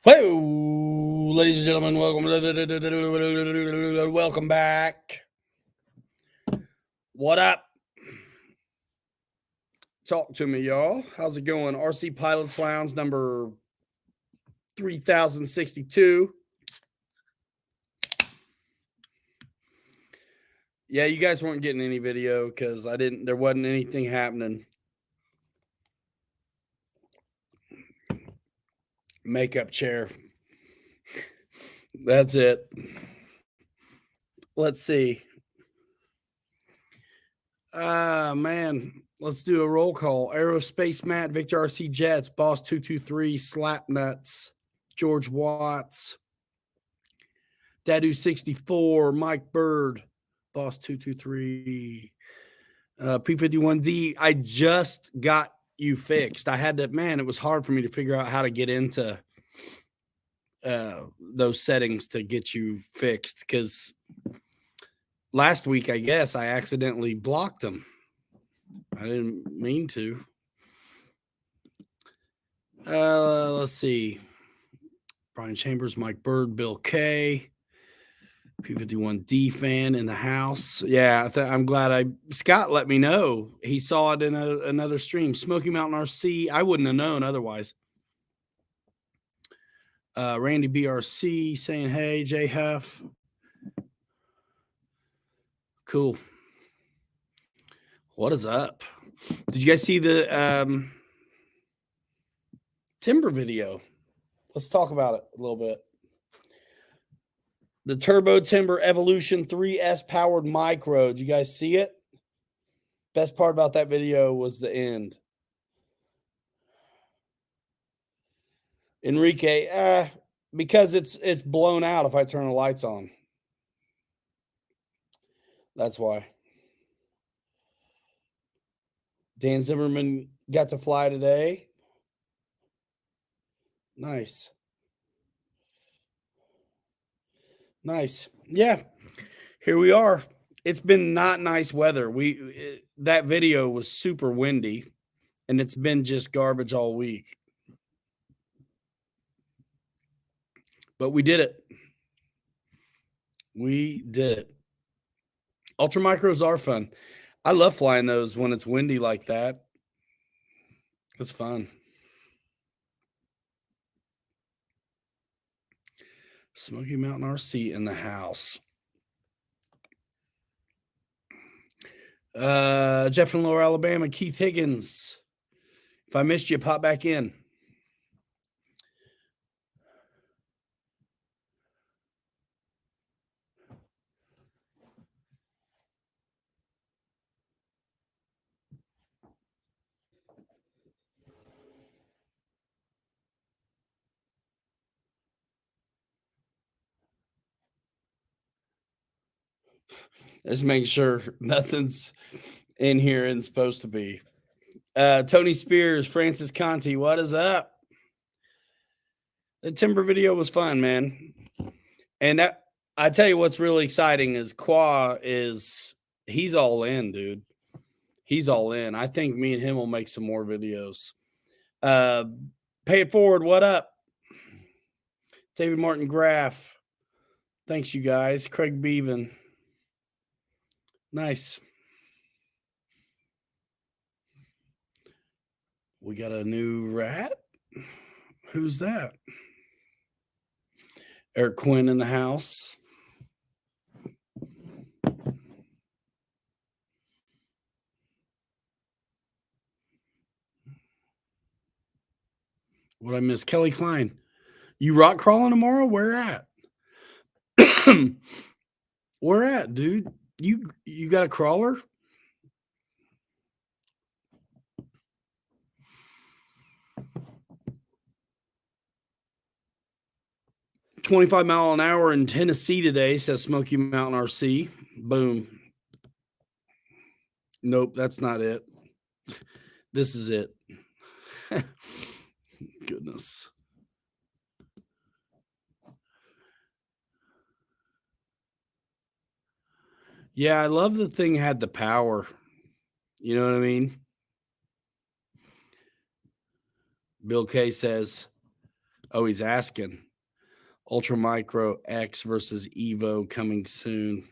Hey, ladies and gentlemen, welcome back. What up? Talk to me, y'all. How's it going? RC Pilots Lounge number 3062. Yeah, you guys weren't getting any video because there wasn't anything happening. Makeup chair. That's it. Let's see. Man, let's do a roll call. Aerospace Matt, Victor RC Jets, Boss 223, Slapnuts, George Watts, Dadu 64, Mike Bird, Boss 223, P51D. I just got you fixed. I had to, man, it was hard for me to figure out how to get into those settings to get you fixed because last week, I guess, I accidentally blocked them. I didn't mean to. Let's see. Brian Chambers, Mike Bird, Bill K. P51D fan in the house. Yeah, I'm glad Scott let me know. He saw it in another stream. Smoky Mountain RC. I wouldn't have known otherwise. Randy BRC saying, hey, J Huff. Cool. What is up? Did you guys see the timber video? Let's talk about it a little bit. The Turbo Timber Evolution 3S powered micro. Did you guys see it? Best part about that video was the end. Enrique, because it's blown out if I turn the lights on. That's why. Dan Zimmerman got to fly today. Nice. Nice. Yeah. Here we are. It's been not nice weather. That video was super windy, and it's been just garbage all week. But we did it. We did it. Ultra micros are fun. I love flying those when it's windy like that. It's fun. Smoky Mountain RC in the house. Jeff from Lower Alabama, Keith Higgins. If I missed you, pop back in. Just making sure nothing's in here and supposed to be. Tony Spears, Francis Conti, what is up? The timber video was fun, man. And that, I tell you what's really exciting is he's all in, dude. He's all in. I think me and him will make some more videos. Pay it forward. What up? David Martin Graff. Thanks, you guys. Craig Beaven. Nice. We got a new rat. Who's that? Eric Quinn in the house. What I miss? Kelly Klein. You rock crawling tomorrow? Where at? Where at, dude? You got a crawler? $25 miles an hour in Tennessee today, says Smoky Mountain RC. Boom. Nope, that's not it. This is it. Goodness. Yeah, I love the thing had the power. You know what I mean? Bill K says, Oh, he's asking. Ultra Micro X versus Evo coming soon.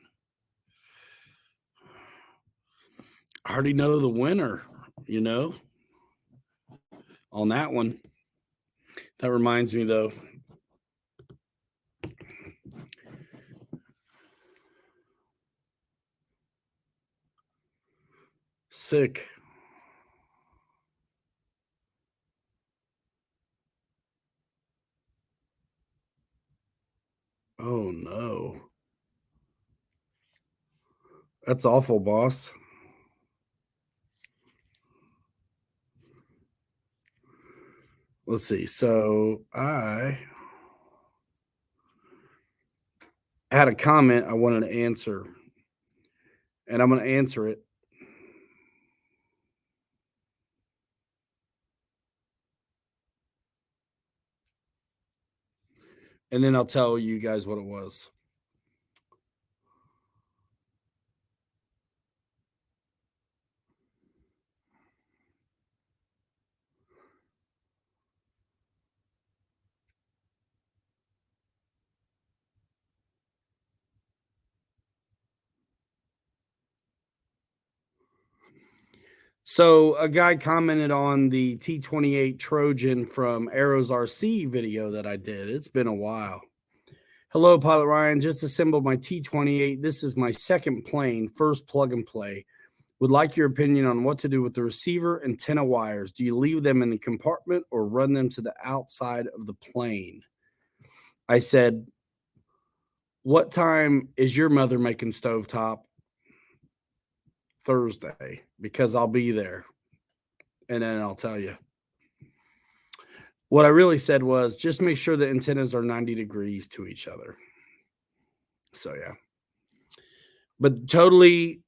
I already know the winner, on that one. That reminds me, though. Sick. Oh, no. That's awful, boss. Let's see. So I had a comment I wanted to answer, and I'm going to answer it. And then I'll tell you guys what it was. So a guy commented on the T28 Trojan from Arrows RC video that I did. It's been a while. Hello, Pilot Ryan. Just assembled my T28. This is my second plane, first plug and play. Would like your opinion on what to do with the receiver antenna wires. Do you leave them in the compartment or run them to the outside of the plane? I said, what time is your mother making stovetop? Thursday, because I'll be there. And then I'll tell you. What I really said was just make sure the antennas are 90 degrees to each other. So, yeah. But totally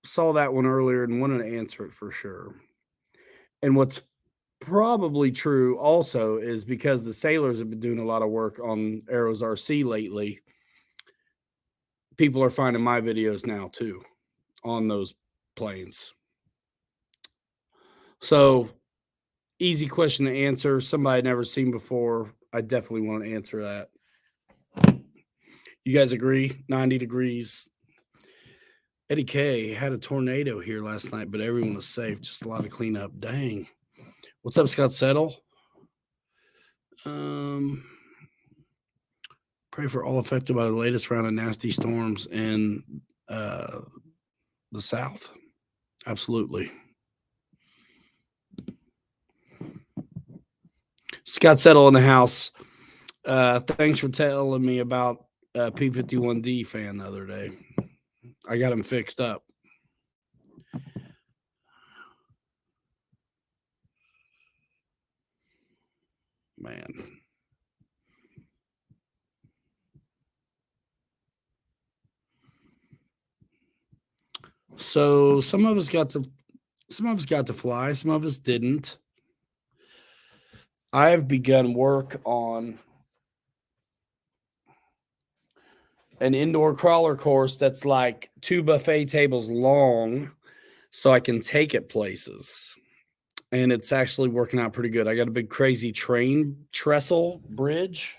saw that one earlier and wanted to answer it for sure. And what's probably true also is because the sailors have been doing a lot of work on Arrows RC lately, people are finding my videos now too on those planes. So, easy question to answer. Somebody I'd never seen before. I definitely want to answer that. You guys agree? 90 degrees. Eddie K had a tornado here last night, but everyone was safe. Just a lot of cleanup. Dang. What's up, Scott Settle? Pray for all affected by the latest round of nasty storms in the South. Absolutely. Scott Settle in the house. Thanks for telling me about P51D fan the other day. I got him fixed up. Man. So some of us got to fly, some of us didn't. I've begun work on an indoor crawler course that's like 2 buffet tables long so I can take it places. And it's actually working out pretty good. I got a big crazy train trestle bridge.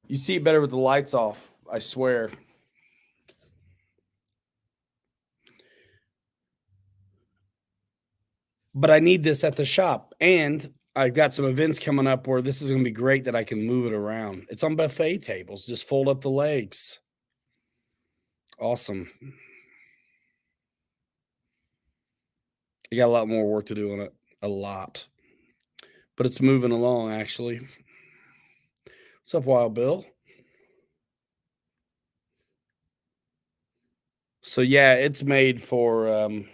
You see it better with the lights off, I swear. But I need this at the shop. And I've got some events coming up where this is going to be great that I can move it around. It's on buffet tables. Just fold up the legs. Awesome. I got a lot more work to do on it. A lot. But it's moving along, actually. What's up, Wild Bill? So, yeah, it's made for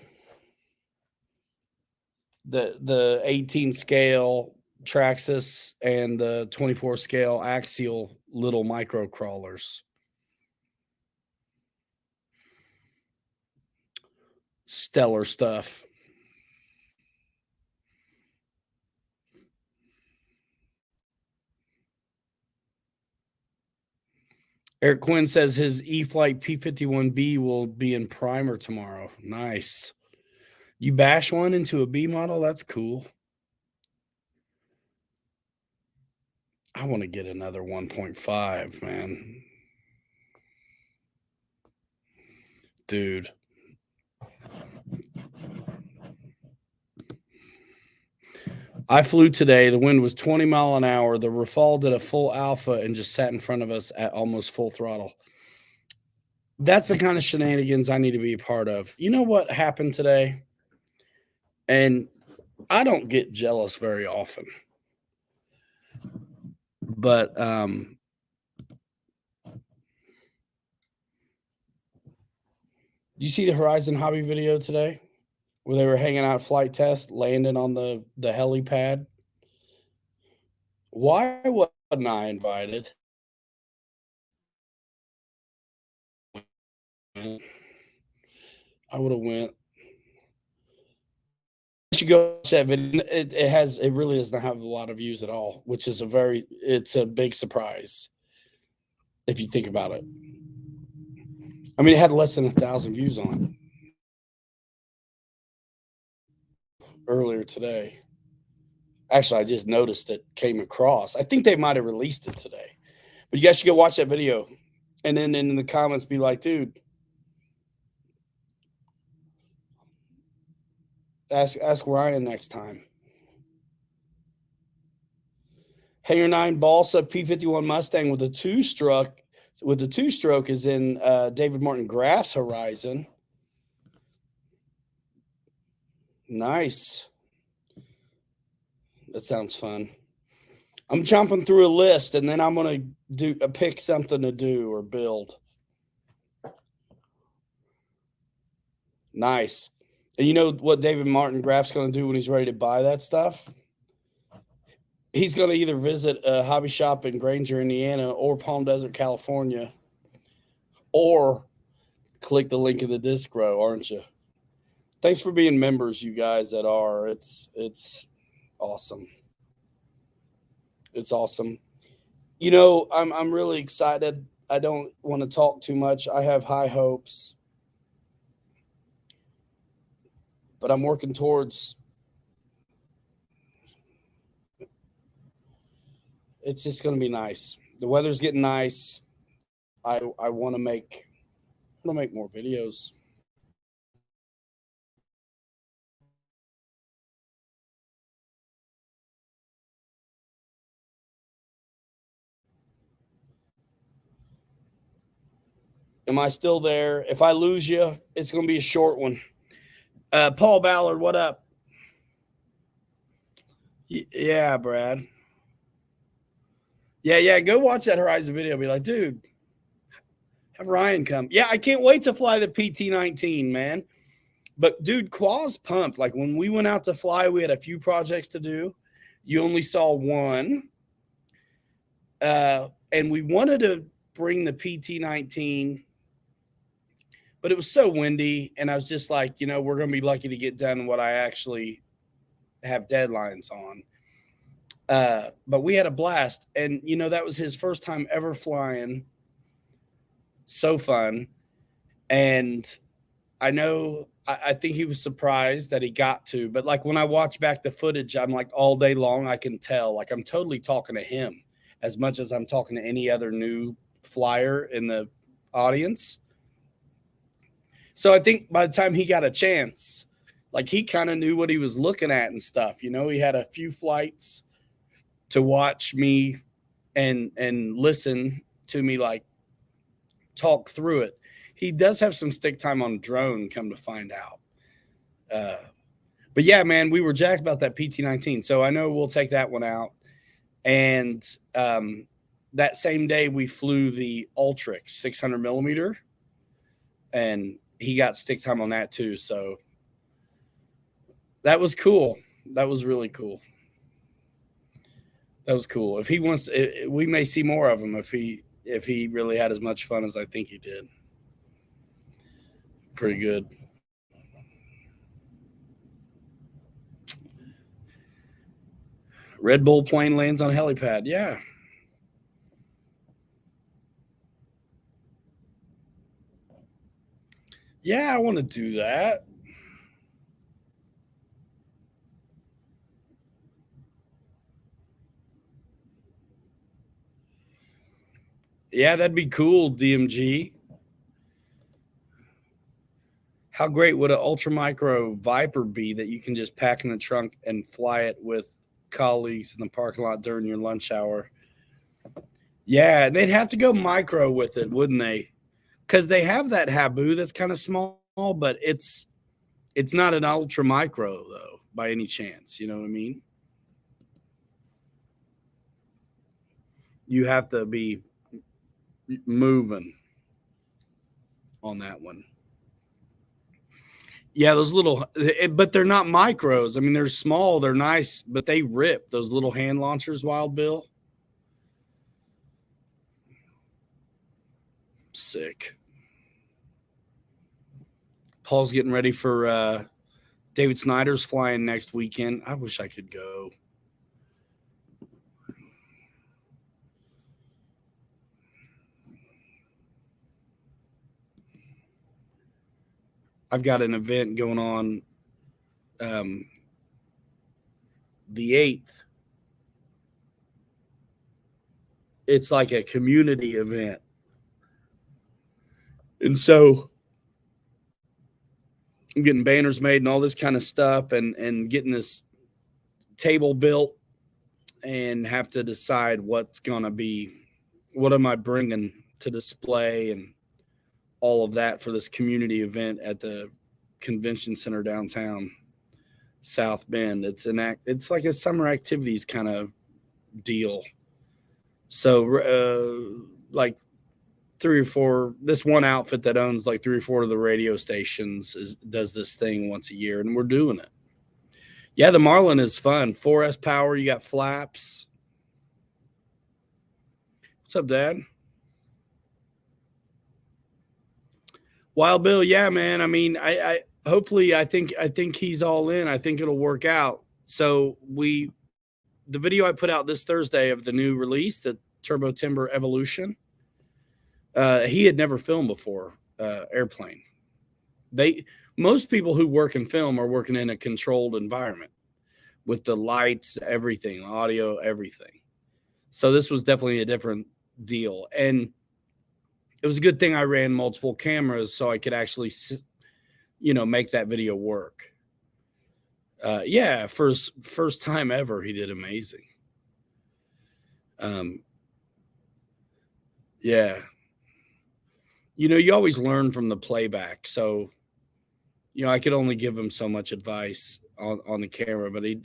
the 18 scale Traxxas and the 24 scale axial little micro crawlers. Stellar stuff. Eric Quinn says his E-Flight P-51B will be in primer tomorrow. Nice. You bash one into a B model? That's cool. I want to get another 1.5, man. Dude. I flew today. The wind was 20 mile an hour. The Rafale did a full alpha and just sat in front of us at almost full throttle. That's the kind of shenanigans I need to be a part of. You know what happened today? And I don't get jealous very often. But you see the Horizon Hobby video today where they were hanging out flight test, landing on the helipad? Why wasn't I invited? I would have went. You should go watch that video. It really doesn't have a lot of views at all, which is it's a big surprise if you think about it. I mean, it had less than 1,000 views on it earlier today. Actually, I just noticed it came across. I think they might have released it today. But you guys should go watch that video. And then in the comments be like, dude, ask Ryan next time. Hanger 9 Balsa P-51 Mustang with a two-stroke is in David Martin Graff's Horizon. Nice. That sounds fun. I'm chomping through a list, and then I'm going to pick something to do or build. Nice. And you know what David Martin Graff's going to do when he's ready to buy that stuff? He's going to either visit a hobby shop in Granger, Indiana, or Palm Desert, California, or click the link in the Discro, aren't you? Thanks for being members, you guys that are. It's awesome. It's awesome. You know, I'm really excited. I don't want to talk too much. I have high hopes, but I'm working towards. It's just going to be nice. The weather's getting nice. I want to make more videos. Am I still there? If I lose you, it's going to be a short one. Paul Ballard, what up? Yeah, Brad. Yeah. Go watch that Horizon video. Be like, dude, have Ryan come. Yeah, I can't wait to fly the PT-19, man. But dude, Qua's pumped. Like when we went out to fly, we had a few projects to do. You only saw one. And we wanted to bring the PT-19, but it was so windy. And I was just like, you know, we're going to be lucky to get done what I actually have deadlines on. But we had a blast. And, you know, that was his first time ever flying. So fun. And I know, I think he was surprised that he got to, but like when I watch back the footage, I'm like all day long, I can tell, like I'm totally talking to him as much as I'm talking to any other new flyer in the audience. So I think by the time he got a chance, like he kind of knew what he was looking at and stuff. You know, he had a few flights to watch me and listen to me like talk through it. He does have some stick time on drone, come to find out. But yeah, man, we were jacked about that PT-19. So I know we'll take that one out. And that same day we flew the Ultrix 600 millimeter, and he got stick time on that too. So that was cool. That was really cool. That was cool. If he wants, we may see more of him if he really had as much fun as I think he did. Pretty good. Red Bull plane lands on helipad. Yeah. Yeah, I want to do that. Yeah, that'd be cool, DMG. How great would an ultra micro Viper be that you can just pack in the trunk and fly it with colleagues in the parking lot during your lunch hour? Yeah, they'd have to go micro with it, wouldn't they? Because they have that Habu that's kind of small, but it's not an ultra micro though, by any chance. You know what I mean? You have to be moving on that one. Yeah, those little, but they're not micros. I mean, they're small, they're nice, but they rip. Those little hand launchers, Wild Bill. Sick. Paul's getting ready for David Snyder's flying next weekend. I wish I could go. I've got an event going on um, the 8th. It's like a community event. And so I'm getting banners made and all this kind of stuff and getting this table built and have to decide what's going to be, what am I bringing to display and all of that for this community event at the convention center downtown South Bend. It's like a summer activities kind of deal. So like three or four, this one outfit that owns like three or four of the radio stations does this thing once a year, and we're doing it. Yeah, the Marlin is fun. 4S power, you got flaps. What's up, Dad? Wild Bill, yeah, man. I mean, I hopefully I think he's all in. I think it'll work out. So the video I put out this Thursday of the new release, the Turbo Timber Evolution, he had never filmed before airplane. They Most people who work in film are working in a controlled environment with the lights, everything, audio, everything. So this was definitely a different deal, and it was a good thing I ran multiple cameras so I could actually, make that video work. Yeah, first time ever, he did amazing. Um, yeah, you always learn from the playback. So I could only give him so much advice on the camera, but he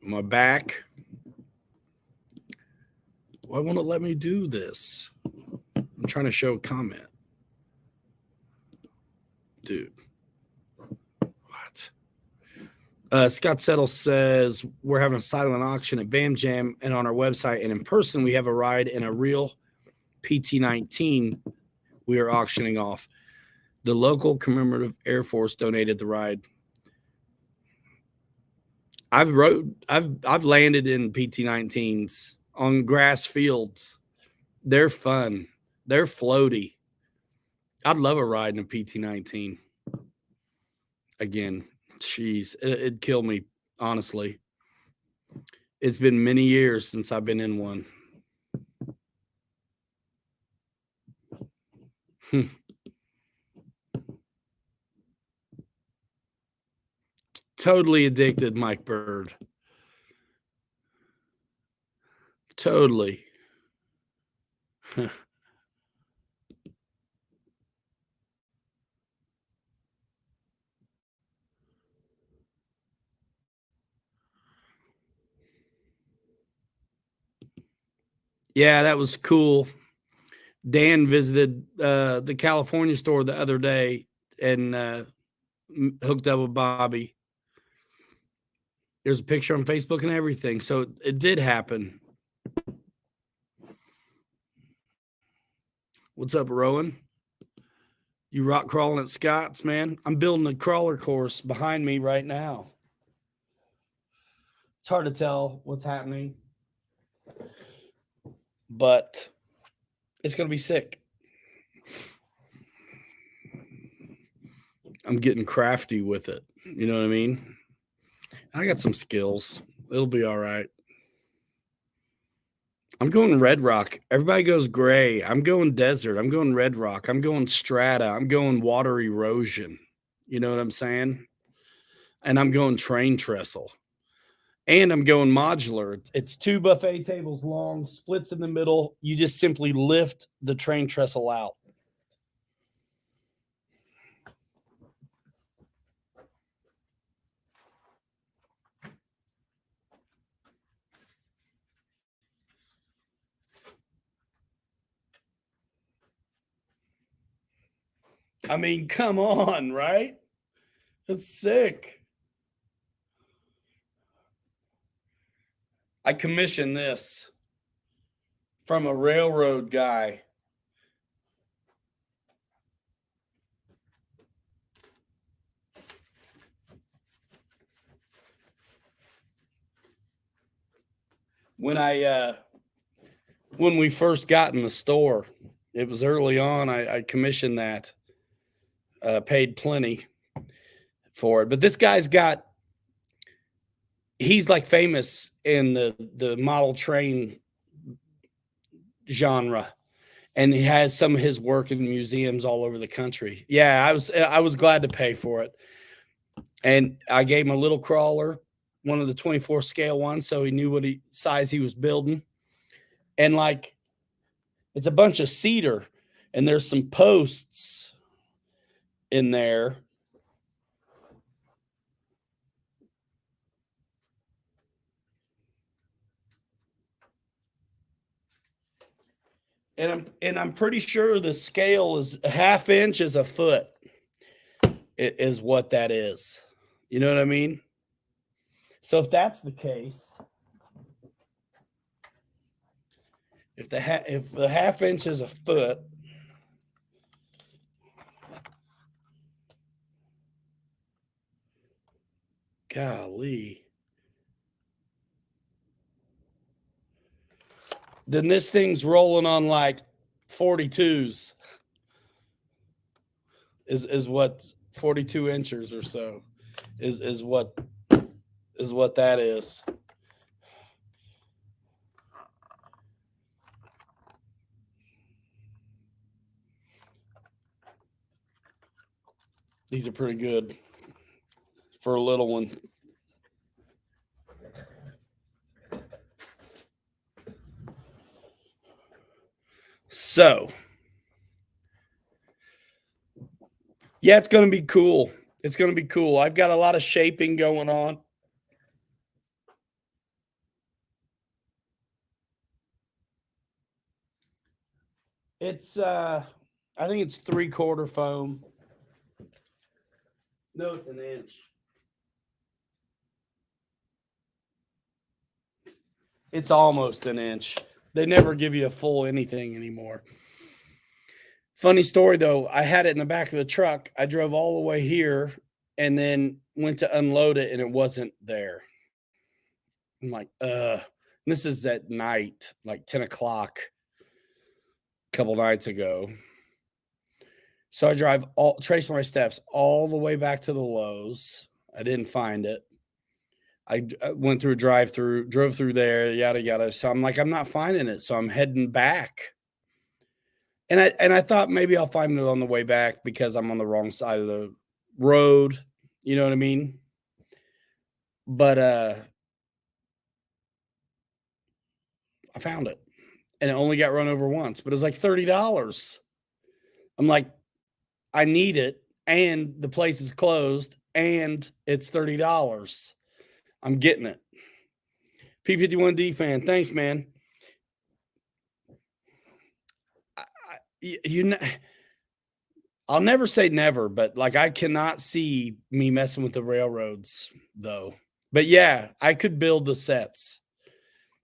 my back. Why won't it let me do this? I'm trying to show a comment, dude. What? Scott Settle says we're having a silent auction at Bam Jam and on our website, and in person we have a ride in a real PT-19 we are auctioning off. The local commemorative Air Force donated the ride. I've landed in PT-19s on grass fields. They're fun. They're floaty. I'd love a ride in a PT-19. Again, jeez, it'd kill me, honestly. It's been many years since I've been in one. Totally addicted, Mike Bird. Totally. Yeah, that was cool. Dan visited the California store the other day and hooked up with Bobby. There's a picture on Facebook and everything. So it did happen. What's up, Rowan? You rock crawling at Scott's, man? I'm building a crawler course behind me right now. It's hard to tell what's happening, but it's going to be sick. I'm getting crafty with it. You know what I mean? I got some skills. It'll be all right. I'm going red rock. Everybody goes gray. I'm going desert. I'm going red rock. I'm going strata. I'm going water erosion. You know what I'm saying? And I'm going train trestle. And I'm going modular. It's 2 buffet tables long, splits in the middle. You just simply lift the train trestle out. I mean, come on, right? It's sick. I commissioned this from a railroad guy. When we first got in the store, it was early on. I commissioned that, paid plenty for it. But this guy's he's like famous in the model train genre, and he has some of his work in museums all over the country. Yeah, I was glad to pay for it, and I gave him a little crawler, one of the 24 scale ones, so he knew what size he was building. And like, it's a bunch of cedar, and there's some posts in there. And I'm pretty sure the scale is a half inch is a foot. It is what that is. You know what I mean? So if that's the case, if the half inch is a foot, golly, then this thing's rolling on like 42s. Is what 42 inches or so is what that is. These are pretty good for a little one. So, yeah, it's going to be cool. It's going to be cool. I've got a lot of shaping going on. It's I think it's 3/4 foam. No, it's an inch. It's almost an inch. They never give you a full anything anymore. Funny story though, I had it in the back of the truck. I drove all the way here and then went to unload it and it wasn't there. I'm like, this is at night, like 10 o'clock a couple nights ago. So I trace my steps all the way back to the Lowe's. I didn't find it. I went through drove through there, yada yada. So I'm like, I'm not finding it. So I'm heading back. And I thought maybe I'll find it on the way back because I'm on the wrong side of the road. You know what I mean? But I found it. And it only got run over once, but it was like $30. I'm like, I need it, and the place is closed, and it's $30. I'm getting it. P51D fan, thanks, man. I'll never say never, but like I cannot see me messing with the railroads though. But yeah, I could build the sets.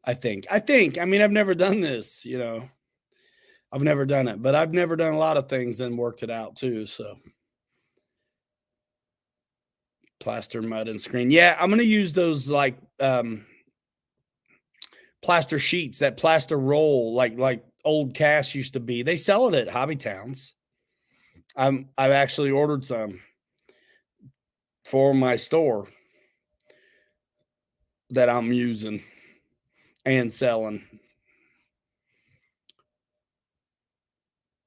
I think. I mean, I've never done this, you know. I've never done it, but I've never done a lot of things and worked it out too. So plaster, mud, and screen. Yeah, I'm gonna use those like plaster sheets, that plaster roll, like old cast used to be. They sell it at Hobby Towns. I've actually ordered some for my store that I'm using and selling.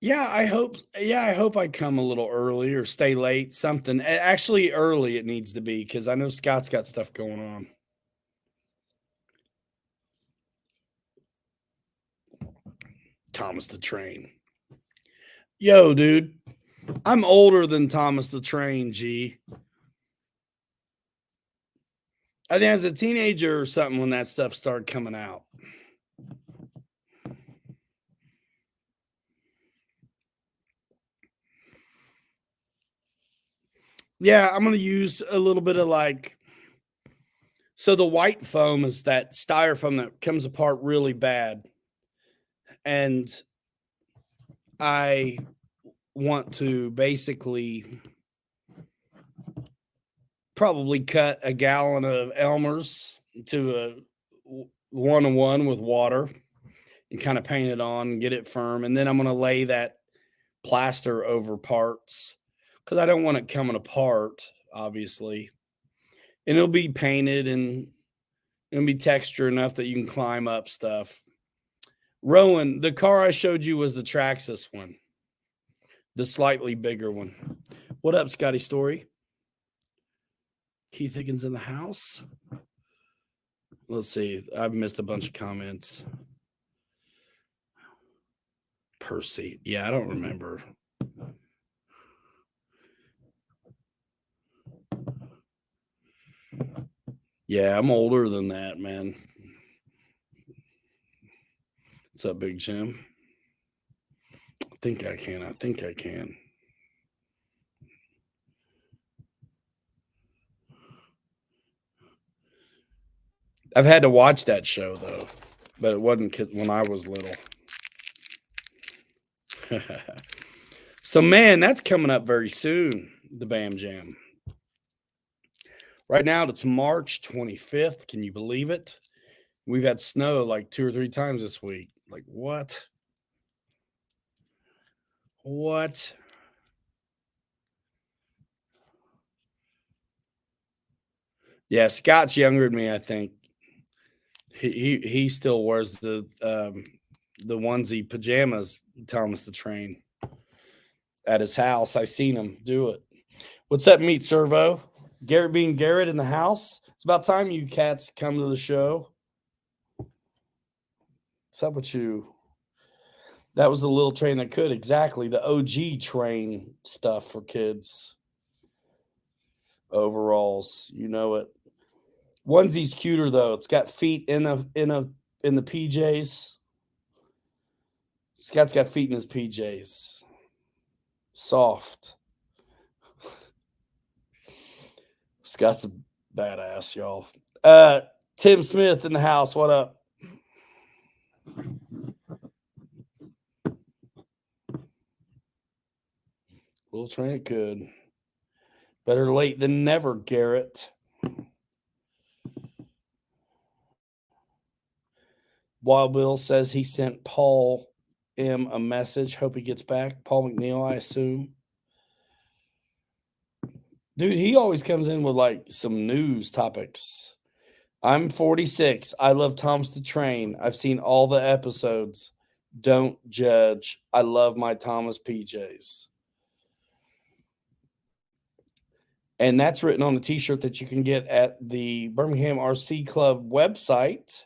Yeah, I hope I come a little early or stay late, something. Actually early it needs to be cuz I know Scott's got stuff going on. Thomas the Train. Yo, dude, I'm older than Thomas the Train, G. I think as a teenager or something when that stuff started coming out. Yeah, I'm gonna use a little bit of like, so the white foam is that styrofoam that comes apart really bad. And I want to basically probably cut a gallon of Elmer's to a 1-to-1 with water and kind of paint it on and get it firm. And then I'm going to lay that plaster over parts because I don't want it coming apart, obviously. And it'll be painted and it'll be texture enough that you can climb up stuff. Rowan, the car I showed you was the Traxxas one, the slightly bigger one. What up, Scotty Story? Keith Higgins in the house. Let's see. I've missed a bunch of comments. Percy. Yeah, I don't remember. Yeah, I'm older than that, man. What's up, Big Jim? I think I can. I've had to watch that show though, but it wasn't when I was little. So, man, that's coming up very soon, the Bam Jam. Right now, it's March 25th. Can you believe it? We've had snow like 2 or 3 times this week. Like, what? What? Yeah, Scott's younger than me, I think. He still wears the onesie pajamas, Thomas the Train, at his house. I seen him do it. What's up, Meat Servo? Garrett being Garrett in the house. It's about time you cats come to the show. What's up with you? That was the little train that could. Exactly. The OG train stuff for kids. Overalls. You know it. Onesie's cuter though. It's got feet in the PJs. Scott's got feet in his PJs. Soft. Scott's a badass, y'all. Tim Smith in the house. What up? Little train could. Better late than never, Garrett. Wild Bill says he sent Paul M a message. Hope he gets back. Paul McNeil, I assume. Dude, he always comes in with like some news topics. I'm 46. I love Thomas the Train. I've seen all the episodes. Don't judge. I love my Thomas PJs. And that's written on a t-shirt that you can get at the Birmingham RC Club website.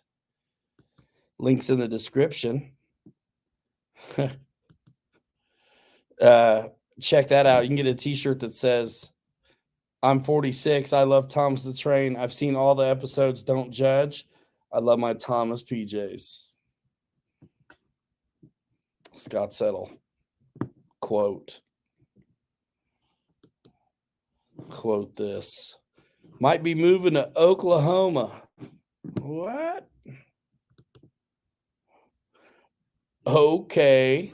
Links in the description. Check that out. You can get a t-shirt that says, I'm 46. I love Thomas the Train. I've seen all the episodes. Don't judge. I love my Thomas PJs. Scott Settle. Quote this. Might be moving to Oklahoma. What? Okay.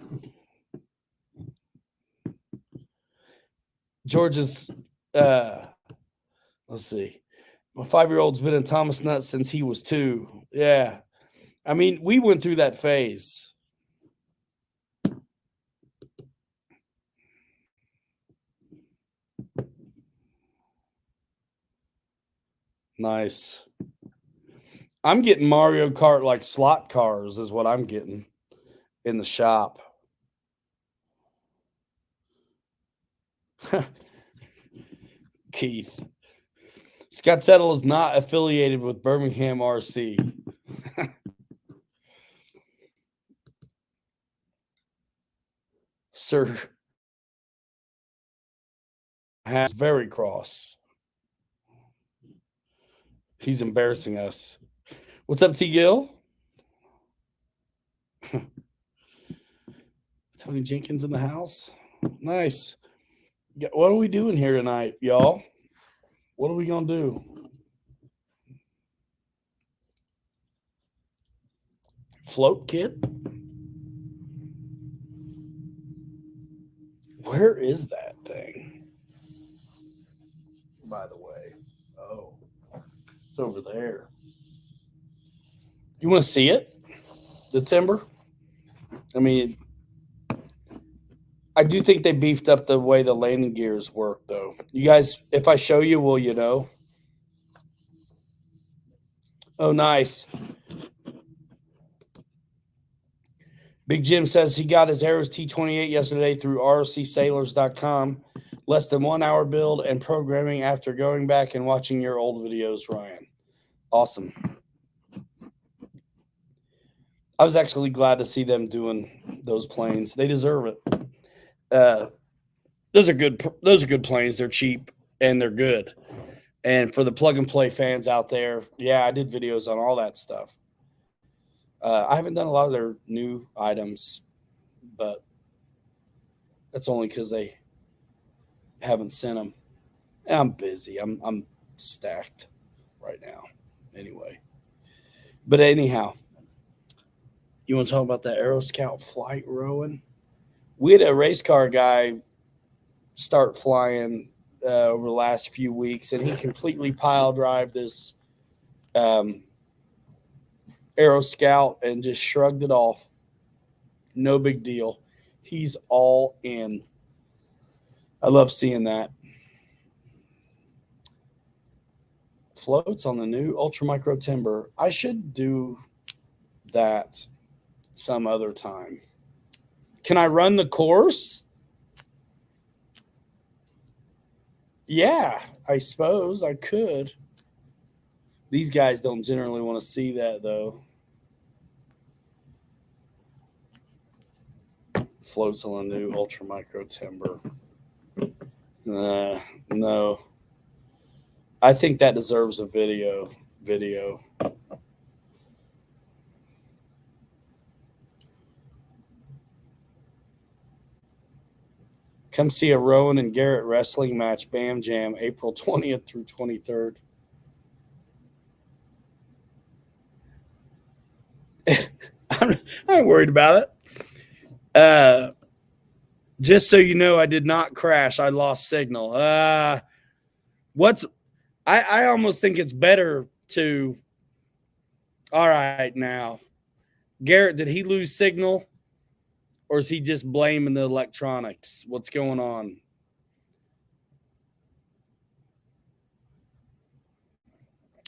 George's, let's see. My 5-year-old's been in Thomas Nuts since he was 2. Yeah. I mean, we went through that phase. Nice. I'm getting Mario Kart like slot cars is what I'm getting in the shop. Keith. Scott Settle is not affiliated with Birmingham RC. Sir has very cross. He's embarrassing us. What's up, T. Gill? Tony Jenkins in the house. Nice. What are we doing here tonight, y'all? What are we gonna do? Float kit? Where is that thing? By the way. Oh, it's over there. You want to see it? The timber? I mean, I do think they beefed up the way the landing gears work, though. You guys, if I show you, will you know? Oh, nice. Big Jim says he got his Arrows T28 yesterday through rcsailors.com. Less than 1 hour build and programming after going back and watching your old videos, Ryan. Awesome. I was actually glad to see them doing those planes. They deserve it. Those are good. Those are good planes. They're cheap and they're good. And for the plug and play fans out there, yeah, I did videos on all that stuff. I haven't done a lot of their new items, but that's only because they haven't sent them. I'm busy. I'm stacked right now. Anyway, but anyhow, you want to talk about that Aero Scout flight, Rowan? We had a race car guy start flying over the last few weeks, and he completely pile drive this Aero Scout and just shrugged it off. No big deal. He's all in. I love seeing that. Floats on the new Ultra Micro Timber. I should do that some other time. Can I run the course? Yeah, I suppose I could. These guys don't generally want to see that, though. Floats on the new Ultra Micro Timber. No. I think that deserves a video. Come see a Rowan and Garrett wrestling match, Bam Jam, April 20th through 23rd. I'm not worried about it. Just so you know, I did not crash. I lost signal. I almost think it's better to. All right, now, Garrett, did he lose signal, or is he just blaming the electronics? What's going on?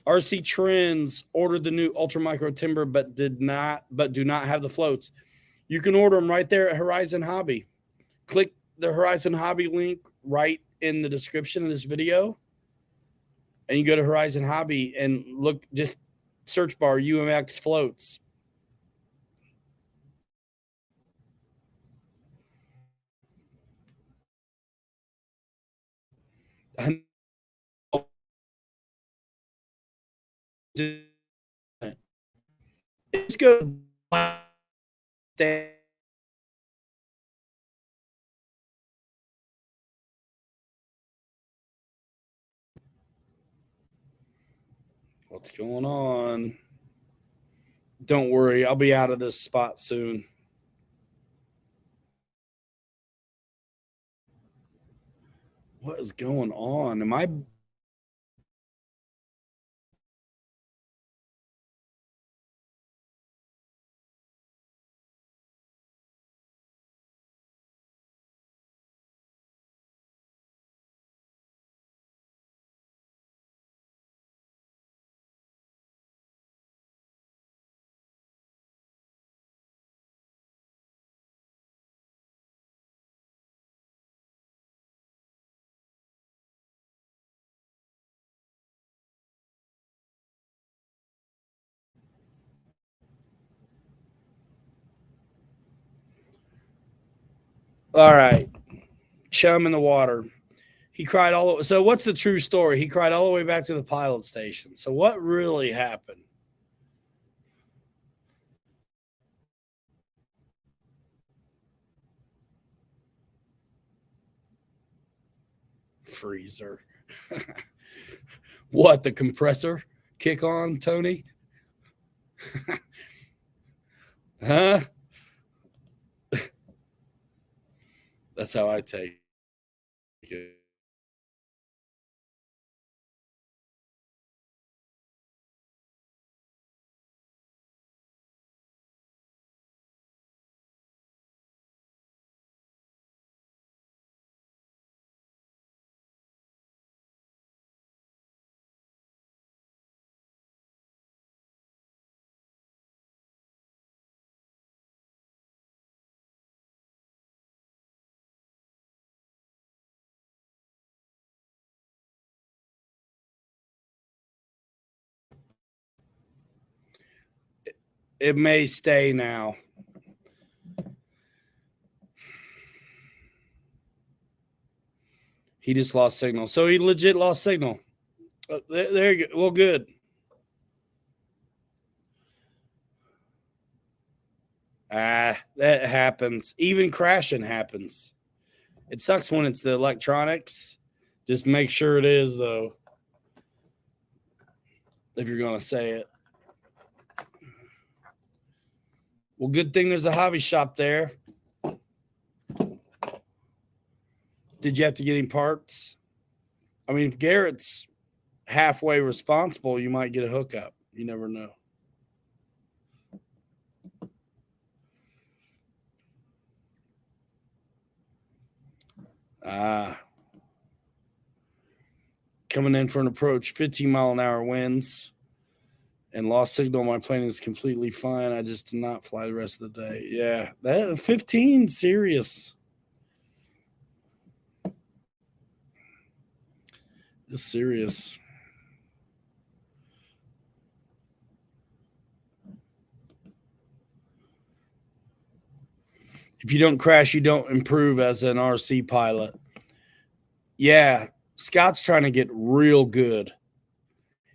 RC Trends ordered the new Ultra Micro Timber, but do not have the floats. You can order them right there at Horizon Hobby. Click the Horizon Hobby link right in the description of this video, and you go to Horizon Hobby and look, just search bar UMX floats. It's good. What's going on? Don't worry, I'll be out of this spot soon. What is going on? Am I? All right. Chum in the water. He cried all. So what's the true story? He cried all the way back to the pilot station. So what really happened? Freezer. What, the compressor kick on, Tony? Huh? That's how I take it. It may stay now. He just lost signal. So he legit lost signal. There you go. Well, good. That happens. Even crashing happens. It sucks when it's the electronics. Just make sure it is, though, if you're going to say it. Well, good thing there's a hobby shop there. Did you have to get him parts? I mean, if Garrett's halfway responsible, you might get a hookup. You never know. Coming in for an approach, 15-mile-an-hour winds, and lost signal. My plane is completely fine. I just did not fly the rest of the day. Yeah, that 15, serious. It's serious. If you don't crash, you don't improve as an RC pilot. Yeah, Scott's trying to get real good.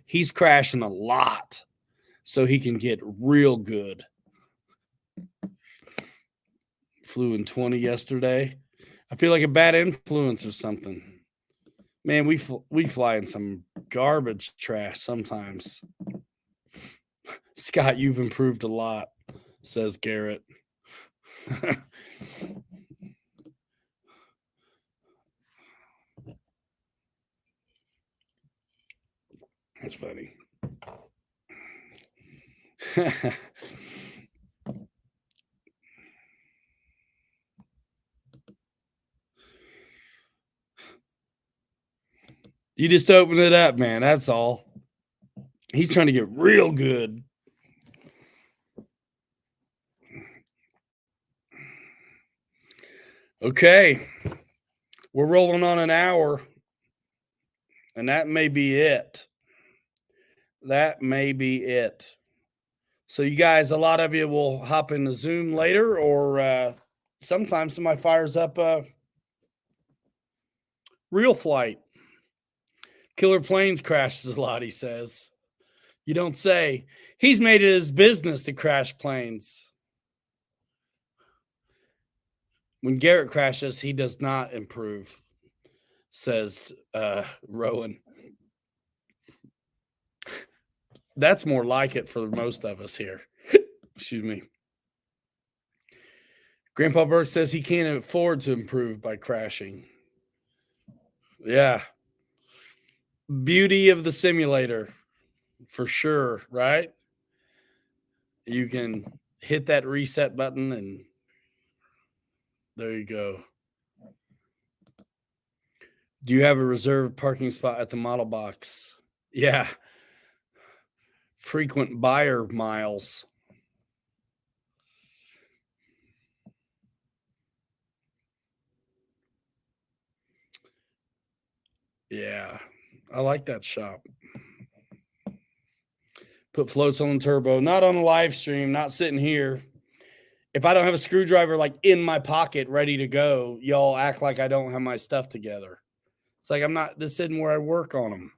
He's crashing a lot so he can get real good. Flew in 20 yesterday. I feel like a bad influence or something. Man, we fly in some garbage trash sometimes. Scott, you've improved a lot, says Garrett. That's funny. You just open it up, man. That's all. He's trying to get real good. Okay. We're rolling on an hour, and that may be it. That may be it. So, you guys, a lot of you will hop into Zoom later, or sometimes somebody fires up a real flight. Killer Planes crashes a lot, he says. You don't say. He's made it his business to crash planes. When Garrett crashes, he does not improve, says Rowan. That's more like it for most of us here. Excuse me. Grandpa Burke says he can't afford to improve by crashing. Yeah. Beauty of the simulator for sure, right? You can hit that reset button and there you go. Do you have a reserved parking spot at the model box? Yeah. Frequent buyer miles. Yeah. I like that shop. Put floats on the turbo, not on the live stream, not sitting here. If I don't have a screwdriver like in my pocket ready to go, y'all act like I don't have my stuff together. It's like I'm not, this isn't where I work on them.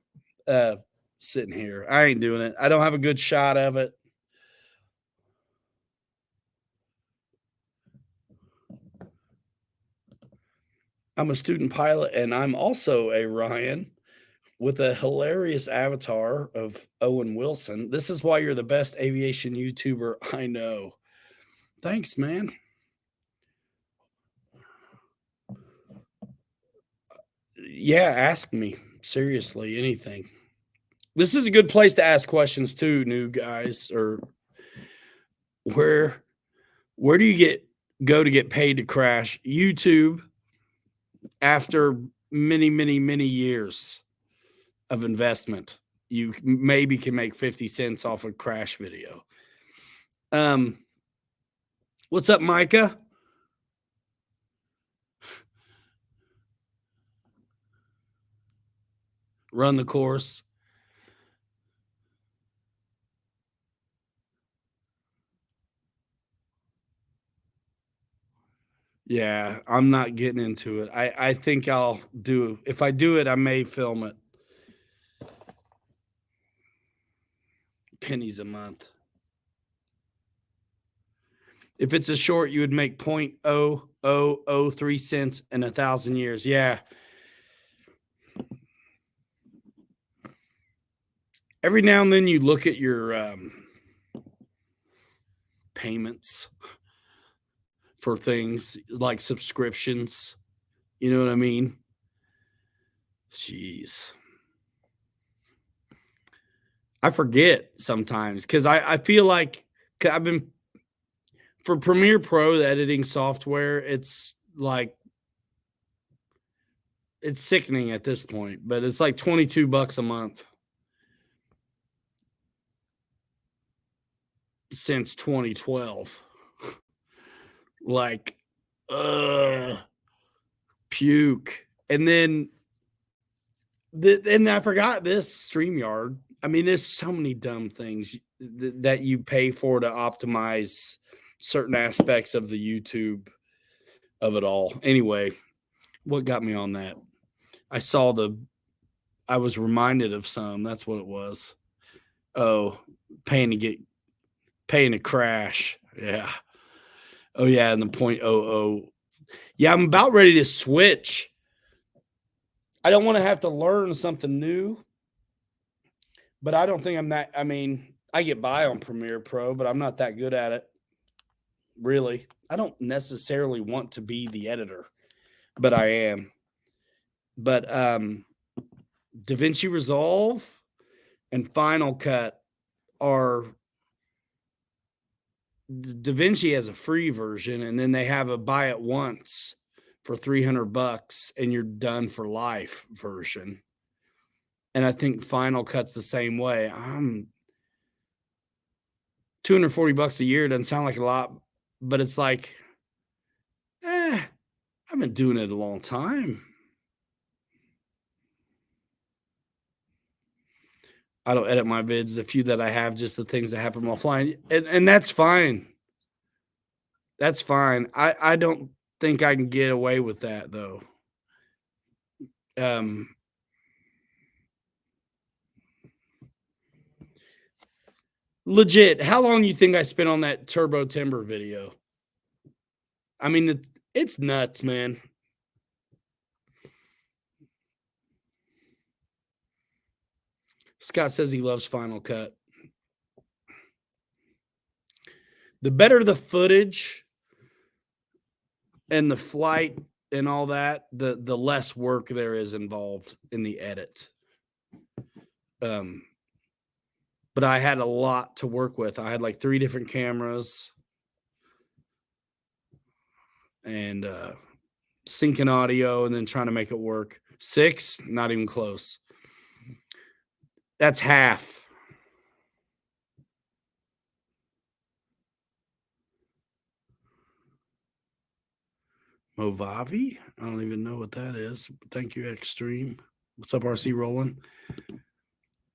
Sitting here. I ain't doing it. I don't have a good shot of it. I'm a student pilot and I'm also a Ryan with a hilarious avatar of Owen Wilson. This is why you're the best aviation YouTuber I know. Thanks, man. Yeah, ask me. Seriously, anything. This is a good place to ask questions too, new guys, or where where do you go to get paid to crash? YouTube after many years of investment. You maybe can make 50 cents off a crash video. What's up, Micah? Run the course. Yeah, I'm not getting into it. I think I'll do, if I do it, I may film it. Pennies a month. If it's a short, you would make 0.0003 cents in 1,000 years. Yeah. Every now and then you look at your payments for things like subscriptions. You know what I mean? Jeez. I forget sometimes because I feel like I've been for Premiere Pro, the editing software, it's like it's sickening at this point, but it's like $22 a month since 2012. Like, puke. And then and I forgot this StreamYard. I mean, there's so many dumb things that you pay for to optimize certain aspects of the YouTube of it all. Anyway, what got me on that? I was reminded of some. That's what it was. Oh, paying to crash. Yeah. Oh yeah, and the 0.00. Yeah, I'm about ready to switch. I don't want to have to learn something new, but I don't think I'm that. I mean, I get by on Premiere Pro, but I'm not that good at it. Really. I don't necessarily want to be the editor, but I am. But DaVinci Resolve and Final Cut are DaVinci has a free version, and then they have a buy it once for $300 and you're done for life version. And I think Final Cut's the same way. $240 a year doesn't sound like a lot, but it's like, I've been doing it a long time. I don't edit my vids, the few that I have, just the things that happen while flying. And that's fine. That's fine. I don't think I can get away with that though. Legit, how long do you think I spent on that Turbo Timber video? I mean, it's nuts, man. Scott says he loves Final Cut. The better the footage and the flight and all that, the less work there is involved in the edit. But I had a lot to work with. I had like 3 different cameras and syncing audio and then trying to make it work. 6, not even close. That's half. Movavi? I don't even know what that is. Thank you, Extreme. What's up, RC Rolling?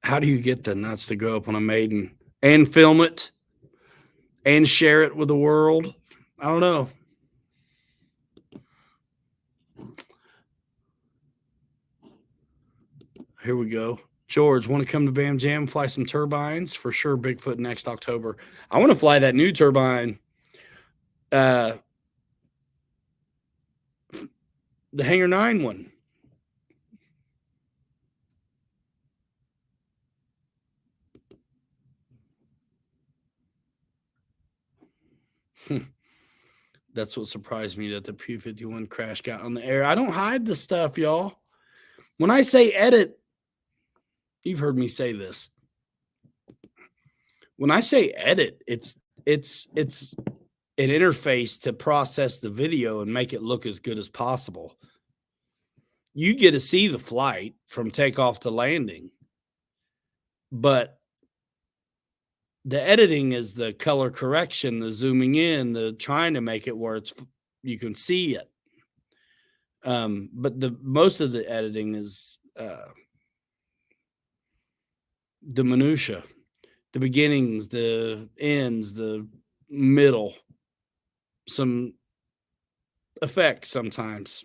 How do you get the nuts to go up on a maiden and film it and share it with the world? I don't know. Here we go. George, want to come to Bam Jam, fly some turbines? For sure, Bigfoot next October. I want to fly that new turbine. The Hangar 9 one. That's what surprised me, that the P-51 crash got on the air. I don't hide the stuff, y'all. When I say edit, you've heard me say this. When I say edit, it's an interface to process the video and make it look as good as possible. You get to see the flight from takeoff to landing, but the editing is the color correction, the zooming in, the trying to make it where you can see it. But the most of the editing is the minutia, the beginnings, the ends, the middle, some effects sometimes.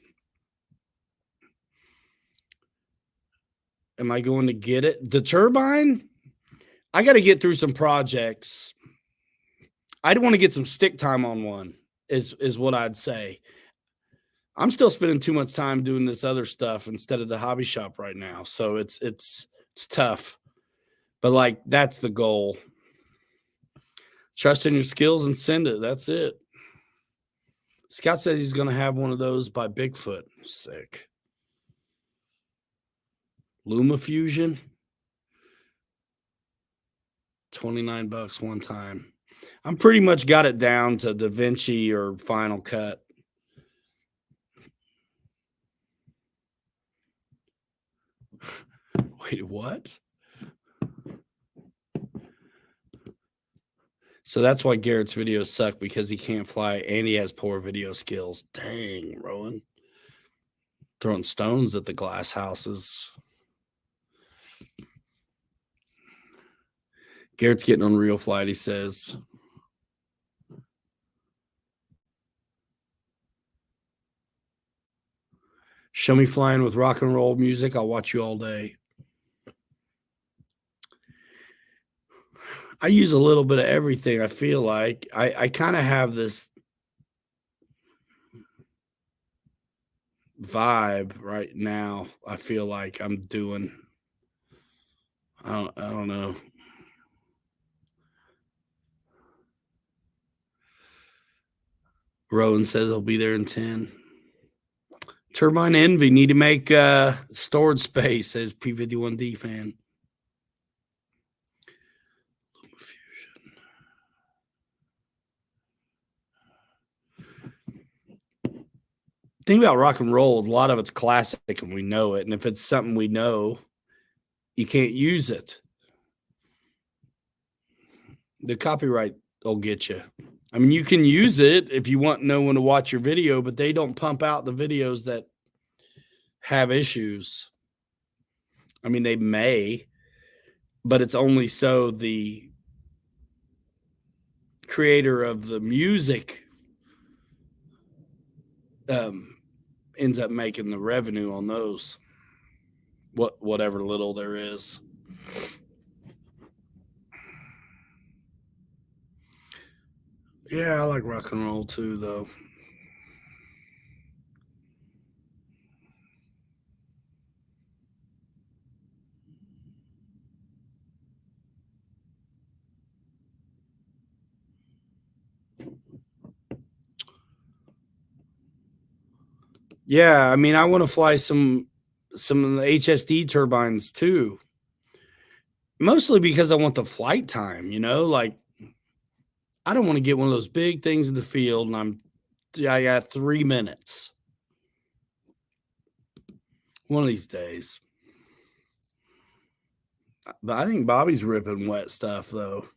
Am I going to get it? The turbine? I got to get through some projects. I'd want to get some stick time on one, is what I'd say. I'm still spending too much time doing this other stuff instead of the hobby shop right now. So it's tough. But like, that's the goal. Trust in your skills and send it. That's it. Scott says he's going to have one of those by Bigfoot. Sick. LumaFusion. $29 one time. I'm pretty much got it down to DaVinci or Final Cut. Wait, what? So that's why Garrett's videos suck, because he can't fly and he has poor video skills. Dang, Rowan. Throwing stones at the glass houses. Garrett's getting on Real Flight, he says. Show me flying with rock and roll music. I'll watch you all day. I use a little bit of everything, I feel like. I kind of have this vibe right now. I feel like I'm doing. I don't know. Rowan says he'll be there in 10. Turbine Envy need to make storage space, says P51D fan. Thing about rock and roll, a lot of it's classic and we know it. And if it's something we know, you can't use it. The copyright will get you. I mean, you can use it if you want no one to watch your video, but they don't pump out the videos that have issues. I mean, they may, but it's only so the creator of the music ends up making the revenue on those, whatever little there is. Yeah, I like rock and roll too, though. Yeah, I mean, I want to fly some of the HSD turbines too. Mostly because I want the flight time, like I don't want to get one of those big things in the field and I got 3 minutes. One of these days. But I think Bobby's ripping wet stuff though.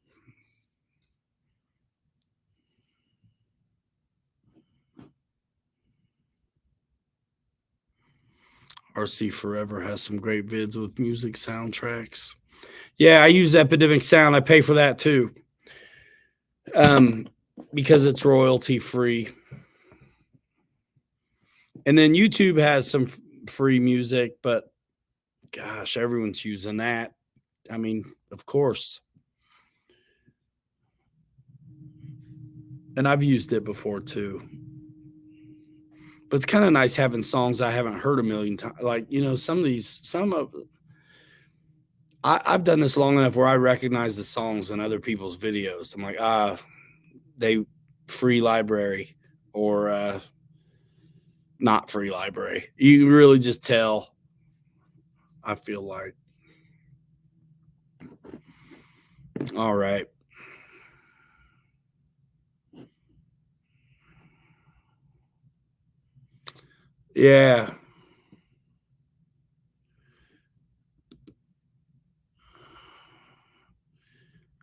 RC Forever has some great vids with music soundtracks. Yeah, I use Epidemic Sound. I pay for that too. Because it's royalty free. And then YouTube has some free music, but gosh, everyone's using that. I mean, of course. And I've used it before too. But it's kind of nice having songs I haven't heard a million times. Like, I've done this long enough where I recognize the songs in other people's videos. I'm like, they free library or not free library. You can really just tell, I feel like. All right. Yeah.